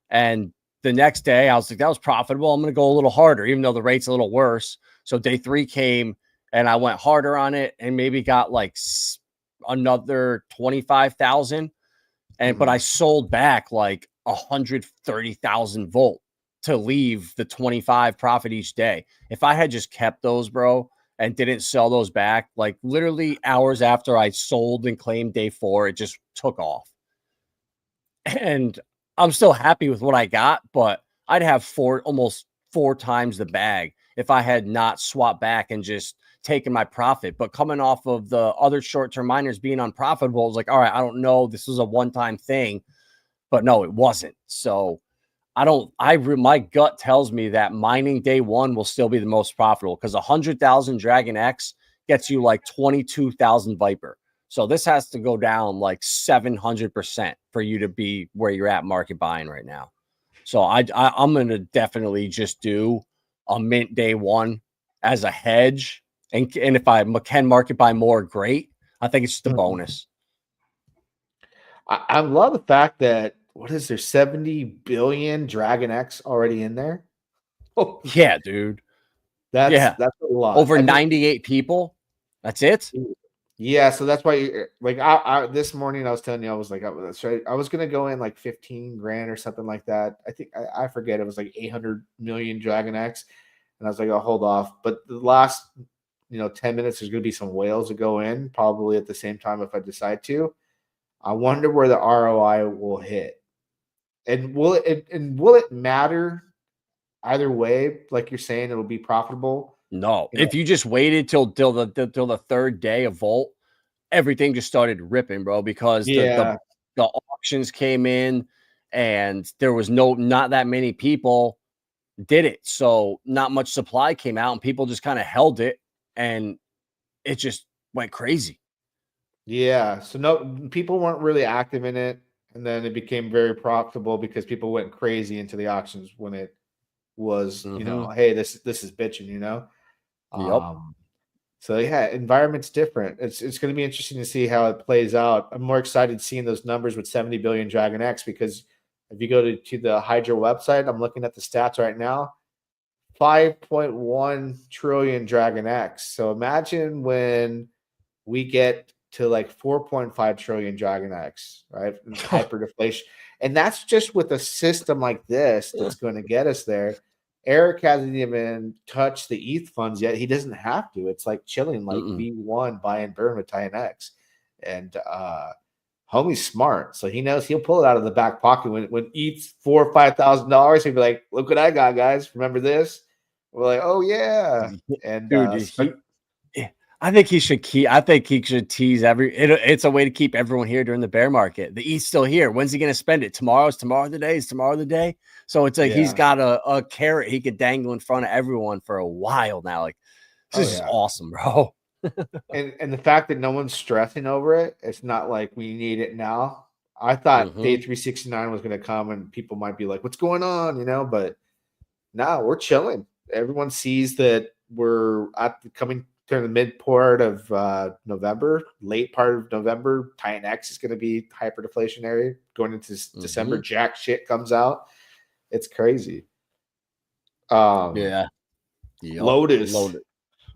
And the next day I was like, that was profitable. I'm gonna go a little harder, even though the rate's a little worse. So day 3 came and I went harder on it and maybe got like another 25,000. But I sold back like 130,000 Volt to leave the 25 profit each day. If I had just kept those, bro, and didn't sell those back, like literally hours after I sold and claimed day 4, it just took off. And I'm still happy with what I got, but I'd have almost 4 times the bag if I had not swapped back and just taken my profit. But coming off of the other short-term miners being unprofitable, I was like, all right, I don't know. This was a one-time thing, but no, it wasn't. So my gut tells me that mining day 1 will still be the most profitable because 100,000 Dragon X gets you like 22,000 Viper. So this has to go down like 700% for you to be where you're at market buying right now. So I'm going to definitely just do a mint day 1 as a hedge. And if I can market buy more, great. I think it's just a bonus. I love the fact that what is there 70 billion Dragon X already in there? Oh, yeah, dude. That's a lot. Over 98 people. That's it. Yeah, so that's why like I this morning I was telling you I was like I was gonna go in like 15 grand or something like that. I think I forget it was like 800 million Dragon X, and I was like, I'll hold off. But the last 10 minutes there's gonna be some whales to go in probably at the same time if I decide to. I wonder where the ROI will hit. And will it matter either way? Like you're saying, it'll be profitable. No, if you just waited till the 3rd day of Volt, everything just started ripping, bro, because the auctions came in and there was not that many people did it. So not much supply came out and people just kind of held it and it just went crazy. Yeah. So no, people weren't really active in it. And then it became very profitable because people went crazy into the auctions when it was, hey, this is bitching, Yep. So yeah, environment's different. It's going to be interesting to see how it plays out. I'm more excited seeing those numbers with 70 billion Dragon X because if you go to the Hydra website, I'm looking at the stats right now. 5.1 trillion Dragon X. So imagine when we get to like 4.5 trillion Dragon X, right? Hyperdeflation. And that's just with a system like this that's going to get us there. Eric hasn't even touched the ETH funds yet. He doesn't have to. It's like chilling, like V1 buy and burn with Titan X. And homie's smart. So he knows he'll pull it out of the back pocket when ETH's $4,000 or $5,000. He'll be like, look what I got, guys. Remember this? We're like, oh yeah. And dude, I think he should keep. I think he should tease it's a way to keep everyone here during the bear market. The E's still here. When's he going to spend it? Tomorrow's tomorrow the day. Is tomorrow the day? So it's like he's Yeah. got a carrot he could dangle in front of everyone for a while now. Like this is awesome, bro. And the fact that no one's stressing over it, it's not like we need it now. I thought day 369 was going to come and people might be like, "What's going on?" You know, but no, we're chilling. Everyone sees that we're coming to the mid part of November, late part of November. Titan X is going to be hyper deflationary going into December. Jack shit comes out. It's crazy. Yeah. Lotus.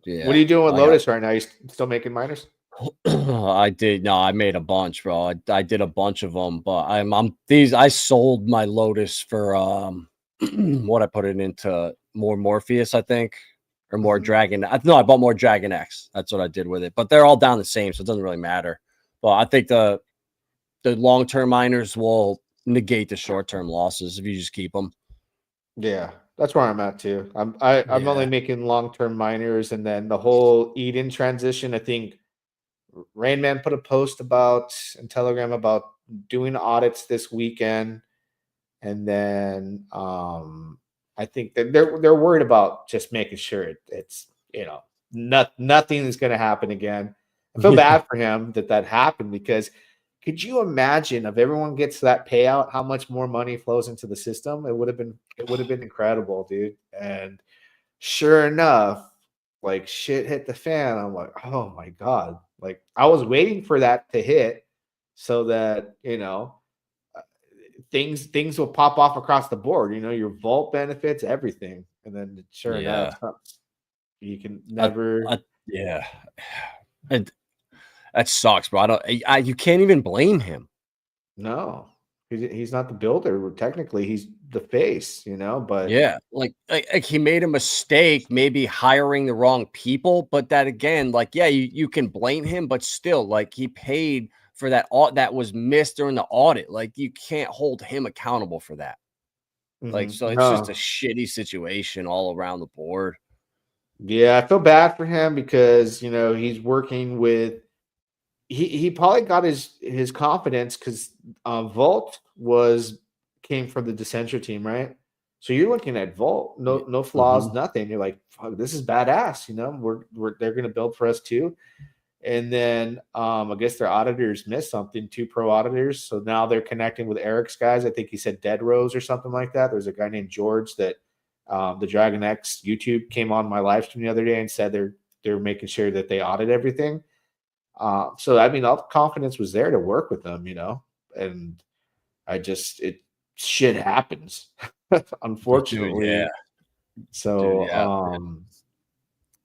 Yeah. What are you doing with Lotus right now? You still making miners? I did. No, I made a bunch, bro. I did a bunch of them, but I sold my Lotus for what I put it into more Morpheus, I think, or more Dragon. No, I bought more Dragon X. That's what I did with it. But they're all down the same, so it doesn't really matter. But I think the long-term miners will negate the short-term losses if you just keep them. Yeah, that's where I'm at too. I'm only making long-term miners, and then the whole Eden transition. I think Rain Man put a post about in Telegram about doing audits this weekend, and then I think that they're worried about just making sure it's nothing is going to happen again. I feel bad for him that happened, because could you imagine if everyone gets that payout, how much more money flows into the system? It would have been incredible, dude. And sure enough, like shit hit the fan. I'm like, oh my God. Like I was waiting for that to hit so that, things will pop off across the board, your vault benefits, everything. And then sure enough, you can never. And that sucks, bro. You can't even blame him. No, he's not the builder. Technically, he's the face, but yeah, like he made a mistake, maybe hiring the wrong people. But that again, like, yeah, you can blame him, but still, like, he paid for that that was missed during the audit. Like, you can't hold him accountable for that. Like, so it's just a shitty situation all around the board. Yeah, I feel bad for him because he's working with. He probably got his confidence because Vault came from the Dissension team, right? So you're looking at Vault, no flaws, nothing. You're like, fuck, this is badass. They're gonna build for us too. And then I guess their auditors missed something, 2 pro auditors. So now they're connecting with Eric's guys. I think he said Dead Rose or something like that. There's a guy named George that the Dragon X YouTube came on my live stream the other day and said they're making sure that they audit everything. So I mean, all the confidence was there to work with them, and shit happens, unfortunately. Dude, yeah. So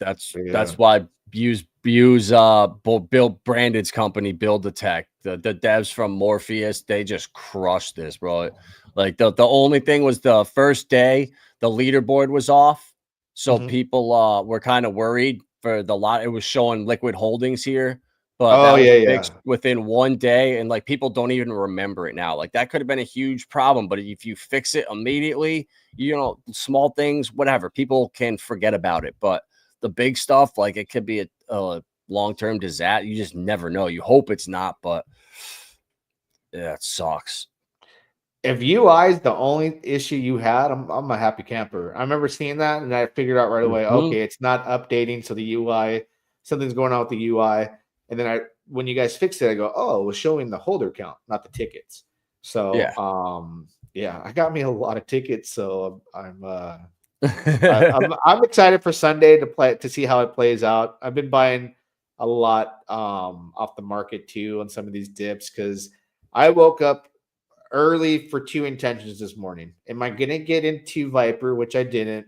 that's why use build Brandon's company, Build the Tech. The devs from Morpheus, they just crushed this, bro. Like the only thing was the first day the leaderboard was off, so people were kind of worried for the lot. It was showing liquid holdings here. But that was fixed within 1 day, and like people don't even remember it now. Like that could have been a huge problem, but if you fix it immediately, small things, whatever, people can forget about it. But the big stuff, like it could be a long-term disaster. You just never know. You hope it's not, but yeah, it sucks. If UI is the only issue you had, I'm a happy camper. I remember seeing that, and I figured out right away, okay, it's not updating, so the UI, something's going on with the UI. And then when you guys fixed it, I go, oh, it was showing the holder count, not the tickets. So I got me a lot of tickets. So I'm excited for Sunday to see how it plays out. I've been buying a lot off the market too on some of these dips because I woke up early for 2 intentions this morning. Am I gonna get into Viper, which I didn't,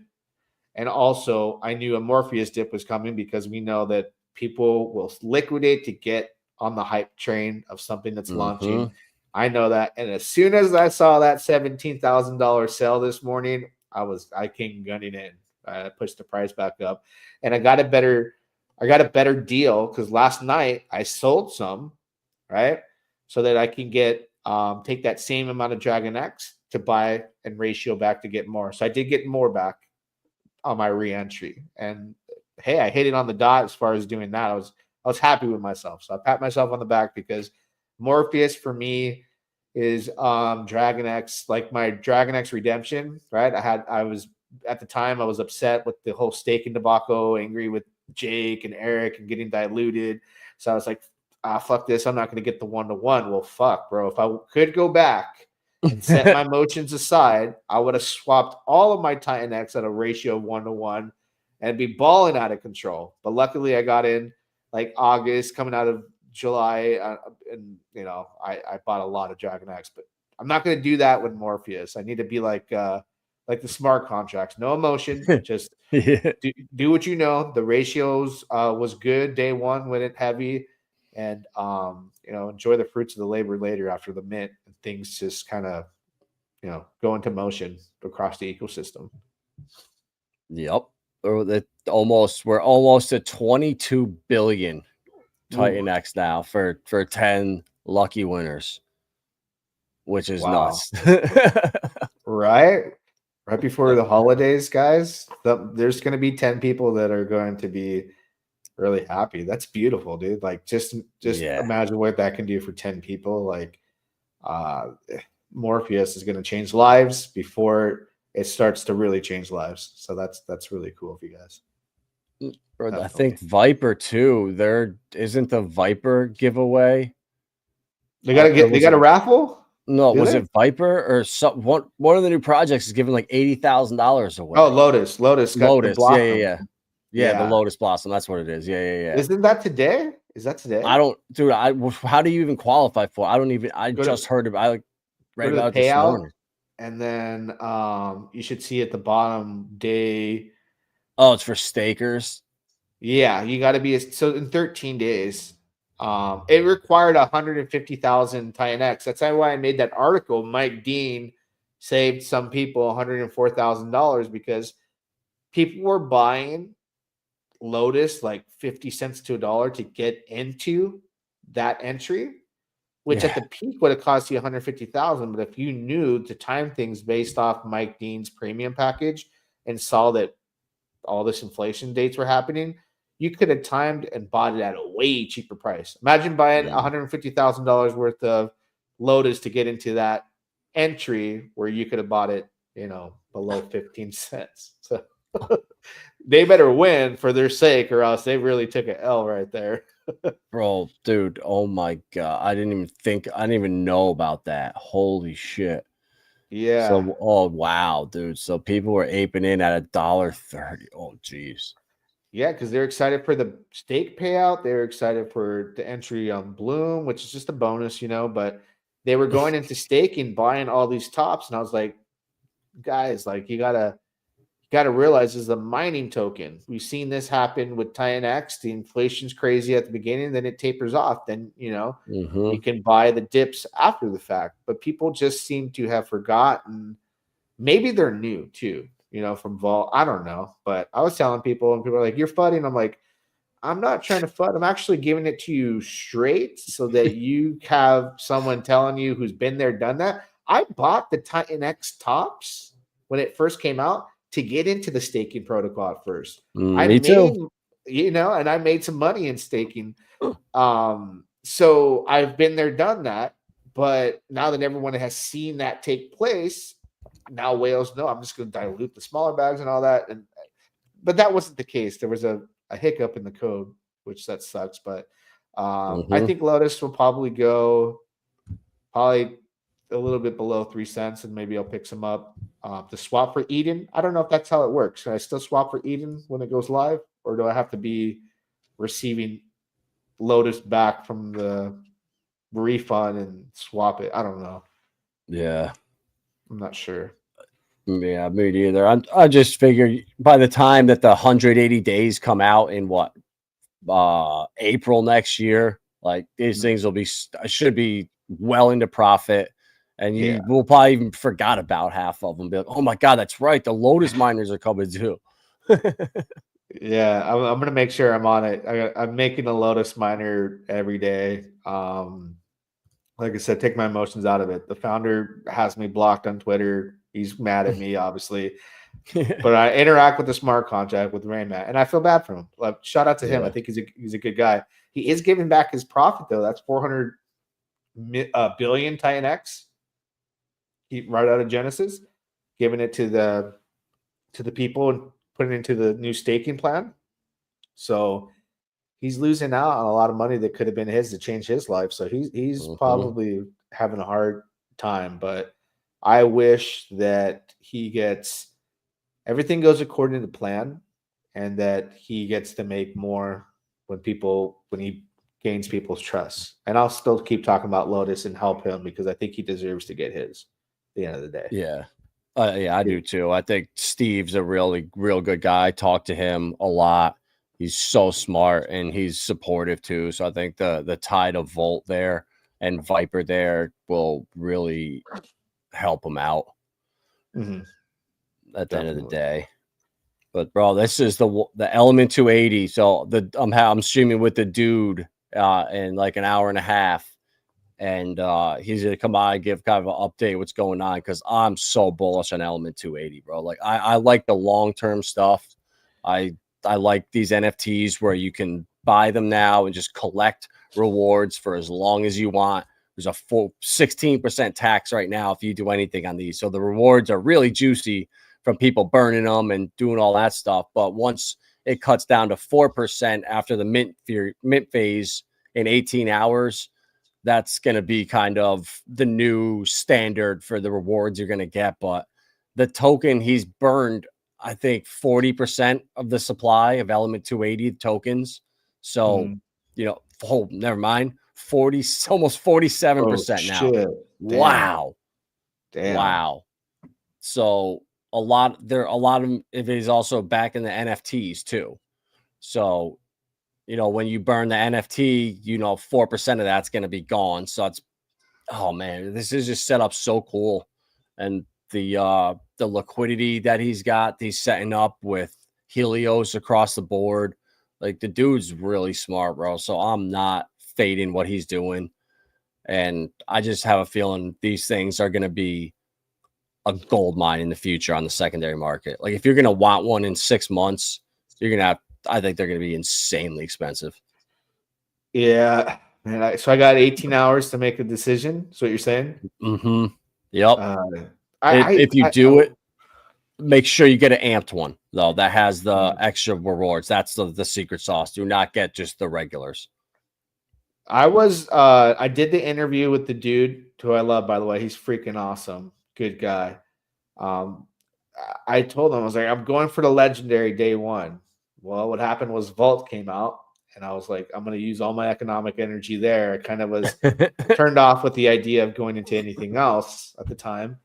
and also I knew a Morpheus dip was coming because we know that people will liquidate to get on the hype train of something that's launching. I know that. And as soon as I saw that $17,000 sell this morning, I came gunning in. I pushed the price back up. And I got a better deal because last night I sold some, right? So that I can get take that same amount of Dragon X to buy and ratio back to get more. So I did get more back on my re-entry. And hey, I hit it on the dot as far as doing that. I was happy with myself. So I pat myself on the back because Morpheus for me is Dragon X, like my Dragon X Redemption, right? I was at the time I was upset with the whole staking debacle, angry with Jake and Eric and getting diluted. So I was like, fuck this. I'm not going to get the 1-to-1. Well, fuck, bro. If I could go back and set my emotions aside, I would have swapped all of my Titan X at a ratio of 1-to-1 and be balling out of control. But luckily, I got in like August, coming out of July, and I bought a lot of Dragon X. But I'm not going to do that with Morpheus. I need to be like the smart contracts, no emotion, just do what you know. The ratios was good day one, went it heavy, and enjoy the fruits of the labor later after the mint, and things just kind of go into motion across the ecosystem. Yep. We're almost at 22 billion Titan X now for 10 lucky winners, which is nuts. Right before the holidays, guys. There's going to be 10 people that are going to be really happy. That's beautiful, dude. Like just imagine what that can do for 10 people. Like Morpheus is going to change lives before it starts to really change lives. So that's really cool for you guys. I think Viper too. There isn't the Viper giveaway. They got a raffle. No, was it Viper or one of the new projects is giving like $80,000 away? Oh, Lotus. Yeah. The Lotus Blossom. That's what it is. Yeah. Isn't that today? Is that today? I don't, dude. How do you even qualify for? I don't even. I just heard about. I read about it this morning. And then you should see at the bottom day. Oh, it's for stakers. Yeah, you got to be so in 13 days. It required 150,000 Titan X. That's why I made that article. Mike Dean saved some people $104,000 because people were buying Lotus like 50 cents to $1 to get into that entry, which at the peak would have cost you 150,000. But if you knew to time things based off Mike Dean's premium package and saw that all this inflation dates were happening, you could have timed and bought it at a way cheaper price. Imagine buying $150,000 worth of Lotus to get into that entry where you could have bought it, below 15 cents. So they better win for their sake, or else they really took an L right there. Bro, dude, oh my God. I didn't even know about that. Holy shit. Yeah. So, oh wow, dude. So people were aping in at $1.30. Oh, geez. Yeah, because they're excited for the stake payout. They're excited for the entry on Bloom, which is just a bonus, but they were going into staking, buying all these tops. And I was like, guys, like you gotta realize this is a mining token. We've seen this happen with Titan X. The inflation's crazy at the beginning, then it tapers off. Then, you can buy the dips after the fact. But people just seem to have forgotten. Maybe they're new too. From Vault. I don't know. But I was telling people, and people are like, you're fudding. I'm like, I'm not trying to FUD. I'm actually giving it to you straight so that you have someone telling you who's been there, done that. I bought the Titan X tops when it first came out to get into the staking protocol at first. Me too. And I made some money in staking. So I've been there, done that. But now that everyone has seen that take place, now whales know I'm just going to dilute the smaller bags and all that. But that wasn't the case. There was a hiccup in the code, which that sucks. But I think Lotus will probably go a little bit below 3 cents, and maybe I'll pick some up to swap for Eden. I don't know if that's how it works. Can I still swap for Eden when it goes live, or do I have to be receiving Lotus back from the refund and swap it? I don't know. Yeah. I'm not sure. Yeah, me neither. I just figure by the time that the 180 days come out in April next year, like these things should be well into profit, and you will probably even forgot about half of them. Be like, oh my God, that's right, the Lotus miners are coming too. Yeah, I'm gonna make sure I'm on it. I'm making a Lotus miner every day. Like I said, take my emotions out of it. The founder has me blocked on Twitter. He's mad at me, obviously. But I interact with the smart contract with Raymat, and I feel bad for him. Like, shout out to him. I Yeah. think he's a good guy. He is giving back his profit though. That's 400 billion Titan X. Right out of Genesis, giving it to the people and putting it into the new staking plan. So he's losing out on a lot of money that could have been his to change his life. So he's probably having a hard time. But I wish that he gets everything goes according to plan, and that he gets to make more when he gains people's trust. And I'll still keep talking about Lotus and help him because I think he deserves to get his at the end of the day. Yeah. Yeah, I do too. I think Steve's a real good guy. I talk to him a lot. He's so smart and he's supportive too. So I think the tide of Volt there and Viper there will really help him out at the end of the day. But bro, this is the Element 280. So I'm streaming with the dude in like an hour and a half. And he's gonna come by and give kind of an update what's going on, because I'm so bullish on Element 280, bro. Like I like the long-term stuff. I like these NFTs where you can buy them now and just collect rewards for as long as you want. There's a full 16% tax right now if you do anything on these. So the rewards are really juicy from people burning them and doing all that stuff. But once it cuts down to 4% after the mint phase in 18 hours, that's going to be kind of the new standard for the rewards you're going to get. But the token, he's burned, I think, 40% of the supply of Element 280 tokens. So, never mind. Almost 47% now. Shit. Wow. Damn. Wow. So a lot of it is also back in the NFTs too. So, when you burn the NFT, 4% of that's going to be gone. So oh man, this is just set up so cool. And the liquidity that he's setting up with Helios across the board. Like, the dude's really smart, bro. So I'm not fading what he's doing. And I just have a feeling these things are going to be a gold mine in the future on the secondary market. Like, if you're going to want one in 6 months, I think they're going to be insanely expensive. Yeah, man. So I got 18 hours to make a decision. That's what you're saying? Mm-hmm. Yep. If you do it, make sure you get an amped one, though, that has the extra rewards. That's the secret sauce. Do not get just the regulars. I did the interview with the dude who I love, by the way. He's freaking awesome. Good guy. I told him, I was like, I'm going for the legendary day one. Well, what happened was Vault came out, and I was like, I'm going to use all my economic energy there. I kind of was turned off with the idea of going into anything else at the time.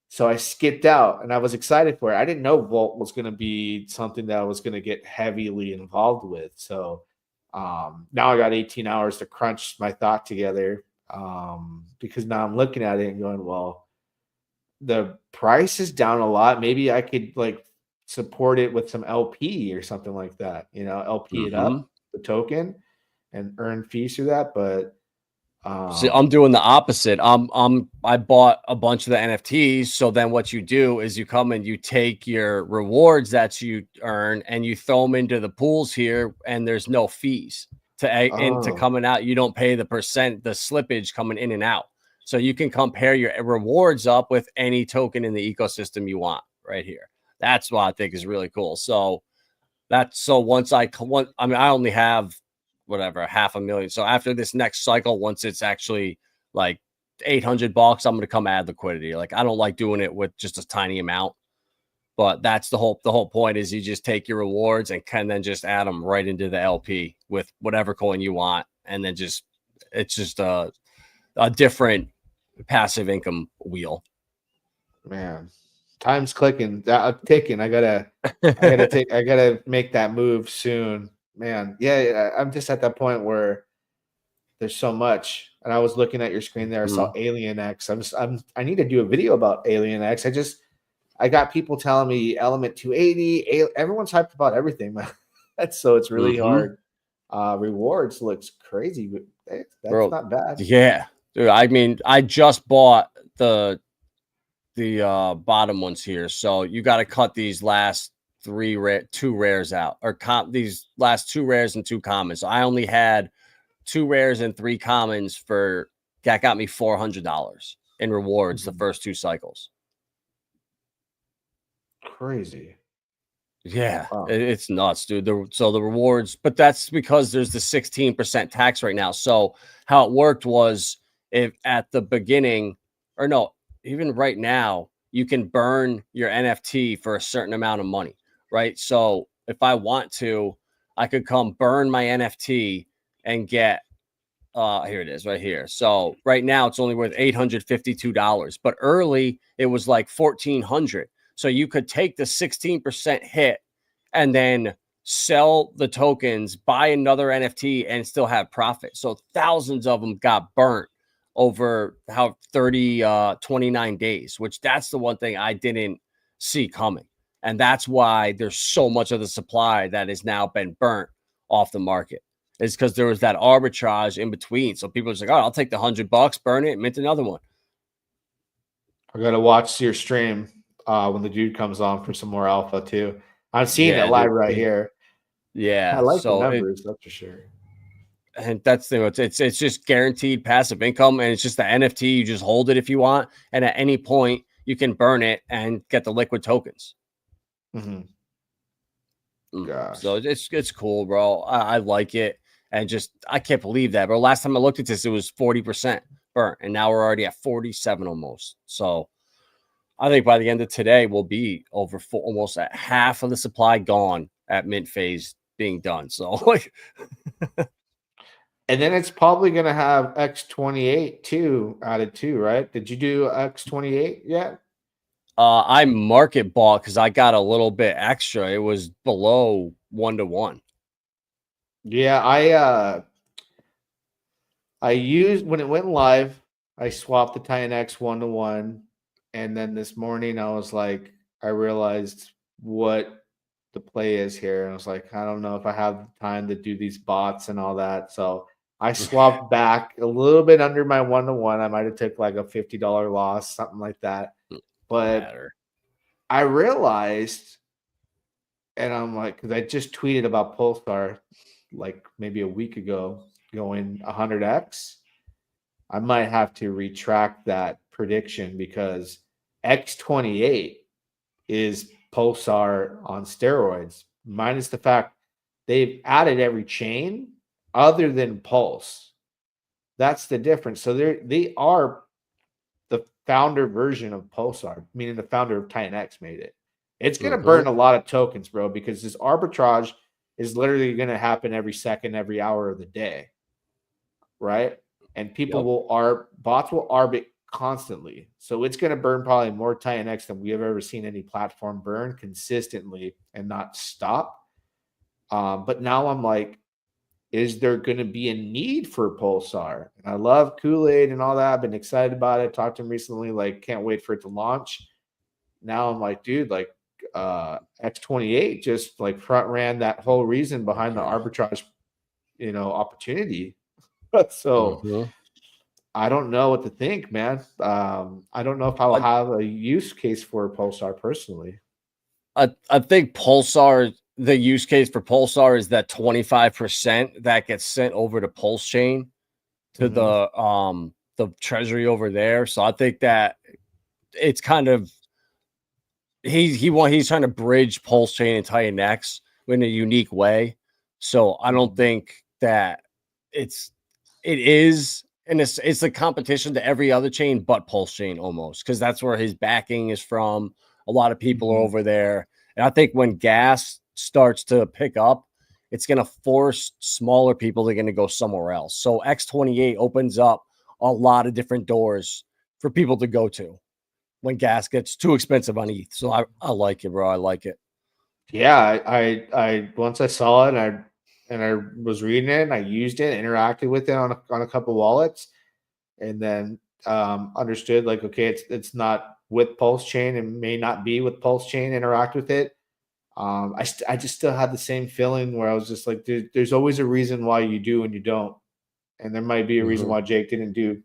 So I skipped out, and I was excited for it. I didn't know Vault was going to be something that I was going to get heavily involved with. So now I got 18 hours to crunch my thought together, because now I'm looking at it and going, well, the price is down a lot. Maybe I could like support it with some LP or something like that, LP it up, the token, and earn fees through that. But see, I'm doing the opposite. I bought a bunch of the NFTs. So then what you do is you come and you take your rewards that you earn and you throw them into the pools here, and there's no fees to coming out. You don't pay the slippage coming in and out. So you can compare your rewards up with any token in the ecosystem you want right here. That's what I think is really cool. So once I only have whatever, $500,000. So after this next cycle, once it's actually like $800, I'm going to come add liquidity. Like, I don't like doing it with just a tiny amount, but that's the whole point is you just take your rewards and can then just add them right into the LP with whatever coin you want. And then it's just a different passive income wheel. Man, time's ticking. I gotta make that move soon. Man, yeah, I'm just at that point where there's so much. And I was looking at your screen there. I saw Alien X. I need to do a video about Alien X. I got people telling me Element 280. Everyone's hyped about everything, man. So it's really hard. Rewards looks crazy, but that's not bad. Yeah, dude. I mean, I just bought the the bottom ones here. So you got to cut these last two rares out, or these last 2 rares and 2 commons. So I only had 2 rares and 3 commons that got me $400 in rewards the first 2 cycles. Crazy. Yeah, Wow. it's nuts, dude. So the rewards, but that's because there's the 16% tax right now. So how it worked was, if at the beginning, or no, even right now, you can burn your NFT for a certain amount of money, right? So if I want to, I could come burn my NFT and get here it is right here. So right now it's only worth $852, but early it was like 1,400. So you could take the 16% hit and then sell the tokens, buy another NFT, and still have profit. So thousands of them got burnt over 29 days, which that's the one thing I didn't see coming. And that's why there's so much of the supply that has now been burnt off the market. It's because there was that arbitrage in between. So people are just like, oh, I'll take the $100, burn it, mint another one. I gotta watch your stream when the dude comes on for some more alpha too. I'm seeing it live dude, right here. Yeah. I like the So numbers, that's for sure. and that's the thing. It's just guaranteed passive income, and it's just the NFT. You just hold it if you want, and at any point you can burn it and get the liquid tokens. Gosh. So it's cool, bro. I like it, and just I can't believe that, bro. Last time I looked at this, it was 40% burnt, and now we're already at 47 almost. So I think by the end of today, we'll be over almost at half of the supply gone at mint phase being done. So like. And then it's probably going to have X28 too added too, right? Did you do X28 yet? I market bought because I got a little bit extra. It was below 1-to-1. Yeah, I used when it went live, I swapped the Titan X 1-to-1. And then this morning I was like, I realized what the play is here. And I was like, I don't know if I have the time to do these bots and all that. So I swapped back a little bit under my 1-to-1. I might have took like a $50 loss, something like that. But I realized, and I'm like, because I just tweeted about Pulsar like maybe a week ago going 100x. I might have to retract that prediction because X28 is Pulsar on steroids, minus the fact they've added every chain other than Pulse. That's the difference. So they are the founder version of Pulsar, meaning the founder of Titan X made it. It's going to burn a lot of tokens, bro, because this arbitrage is literally going to happen every second, every hour of the day, right? And bots will arbit constantly. So it's going to burn probably more Titan X than we have ever seen any platform burn consistently and not stop. But now I'm like, is there going to be a need for Pulsar? And I love Kool-Aid and all that. I've been excited about it. Talked to him recently, like can't wait for it to launch. Now I'm like, dude, like X28 just like front ran that whole reason behind the arbitrage, opportunity. So I don't know what to think, man. I don't know if I'll have a use case for Pulsar personally. I think Pulsar, the use case for Pulsar is that 25% that gets sent over to Pulse Chain to the treasury over there. So I think that it's kind of he's trying to bridge Pulse Chain and Titan X in a unique way. So I don't think that it is, and it's a competition to every other chain but Pulse Chain almost, because that's where his backing is from. A lot of people are over there. And I think when gas starts to pick up, it's going to force smaller people to going to go somewhere else. So X28 opens up a lot of different doors for people to go to when gas gets too expensive on ETH. So I like it, bro. I like it. Yeah, I once I saw it and I was reading it and I used it, interacted with it on a couple wallets, and then understood like, okay, it's not with Pulse Chain and may not be with Pulse Chain, interact with it. I just still had the same feeling where I was just like, there's always a reason why you do and you don't. And there might be a reason why Jake didn't do.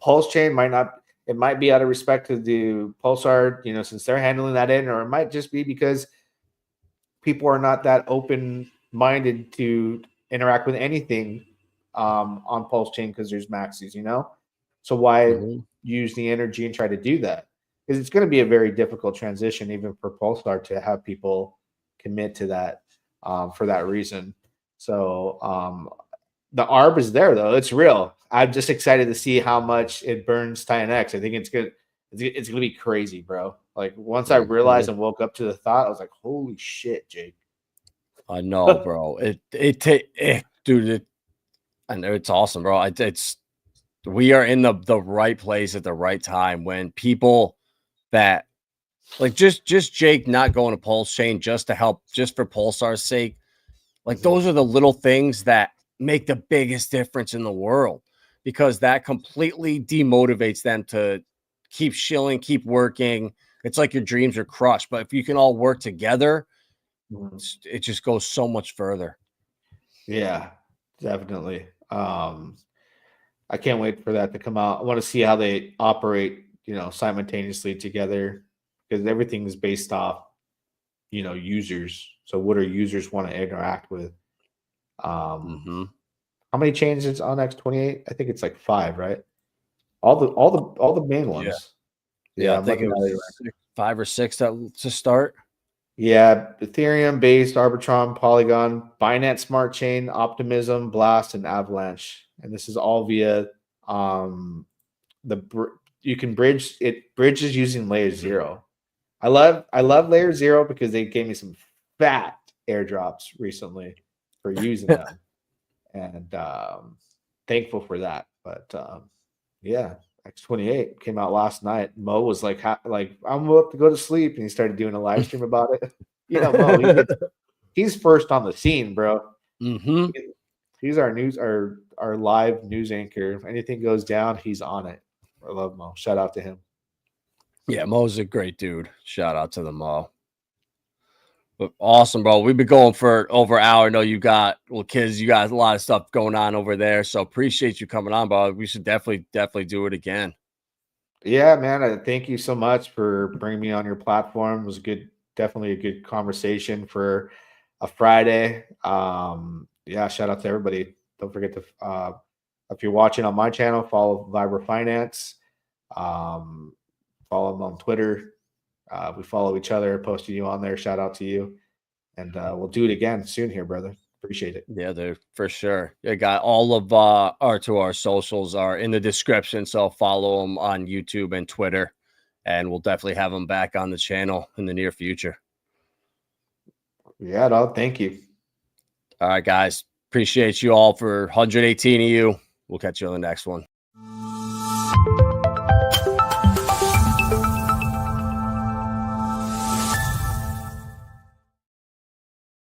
Pulse Chain might not, it might be out of respect to the Pulsar, you know, since they're handling that in, or it might just be because people are not that open-minded to interact with anything on Pulse Chain because there's maxis, you know? So why use the energy and try to do that? Because it's going to be a very difficult transition, even for Pulsar, to have people commit to that for that reason. So the ARB is there, though. It's real. I'm just excited to see how much it burns TitanX. I think it's good. It's going to be crazy, bro. Like, once I realized and woke up to the thought, I was like, holy shit, Jake. I know, bro. Dude, I know it's awesome, bro. We are in the right place at the right time when people that like just Jake not going to Pulse Chain just to help, just for Pulsar's sake. Like, those are the little things that make the biggest difference in the world, because that completely demotivates them to keep shilling, keep working. It's like your dreams are crushed. But if you can all work together, it just goes so much further. Yeah, definitely. I can't wait for that to come out. I want to see how they operate, you know, simultaneously together, because everything is based off, you know, users. So what do users want to interact with? How many chains is on X28? I think it's like 5, right? All the main ones. Yeah, I think it was 5 or 6 to start. Yeah, Ethereum, Base, Arbitrum, Polygon, Binance Smart Chain, Optimism, Blast, and Avalanche. And this is all via you can bridge it. Bridges using Layer 0. I love Layer 0 because they gave me some fat airdrops recently for using them, and thankful for that. But yeah, X28 came out last night. Mo was like, I'm about to go to sleep, and he started doing a live stream about it. You know, Mo, he's first on the scene, bro. He's our live news anchor. If anything goes down, he's on it. I love Mo. Shout out to him. Yeah, Mo's a great dude. Shout out to the Mo. But awesome, bro. We've been going for over an hour. I know you got kids. You got a lot of stuff going on over there. So appreciate you coming on, bro. We should definitely do it again. Yeah, man. Thank you so much for bringing me on your platform. It was definitely a good conversation for a Friday. Yeah, shout out to everybody. Don't forget to, if you're watching on my channel, follow Vibra Finance. Follow them on Twitter. We follow each other, posting you on there. Shout out to you. And we'll do it again soon here, brother. Appreciate it. Yeah, dude, for sure. I got all of our socials are in the description. So follow them on YouTube and Twitter. And we'll definitely have them back on the channel in the near future. Yeah, dog. Thank you. All right, guys. Appreciate you all for 118 of you. We'll catch you on the next one.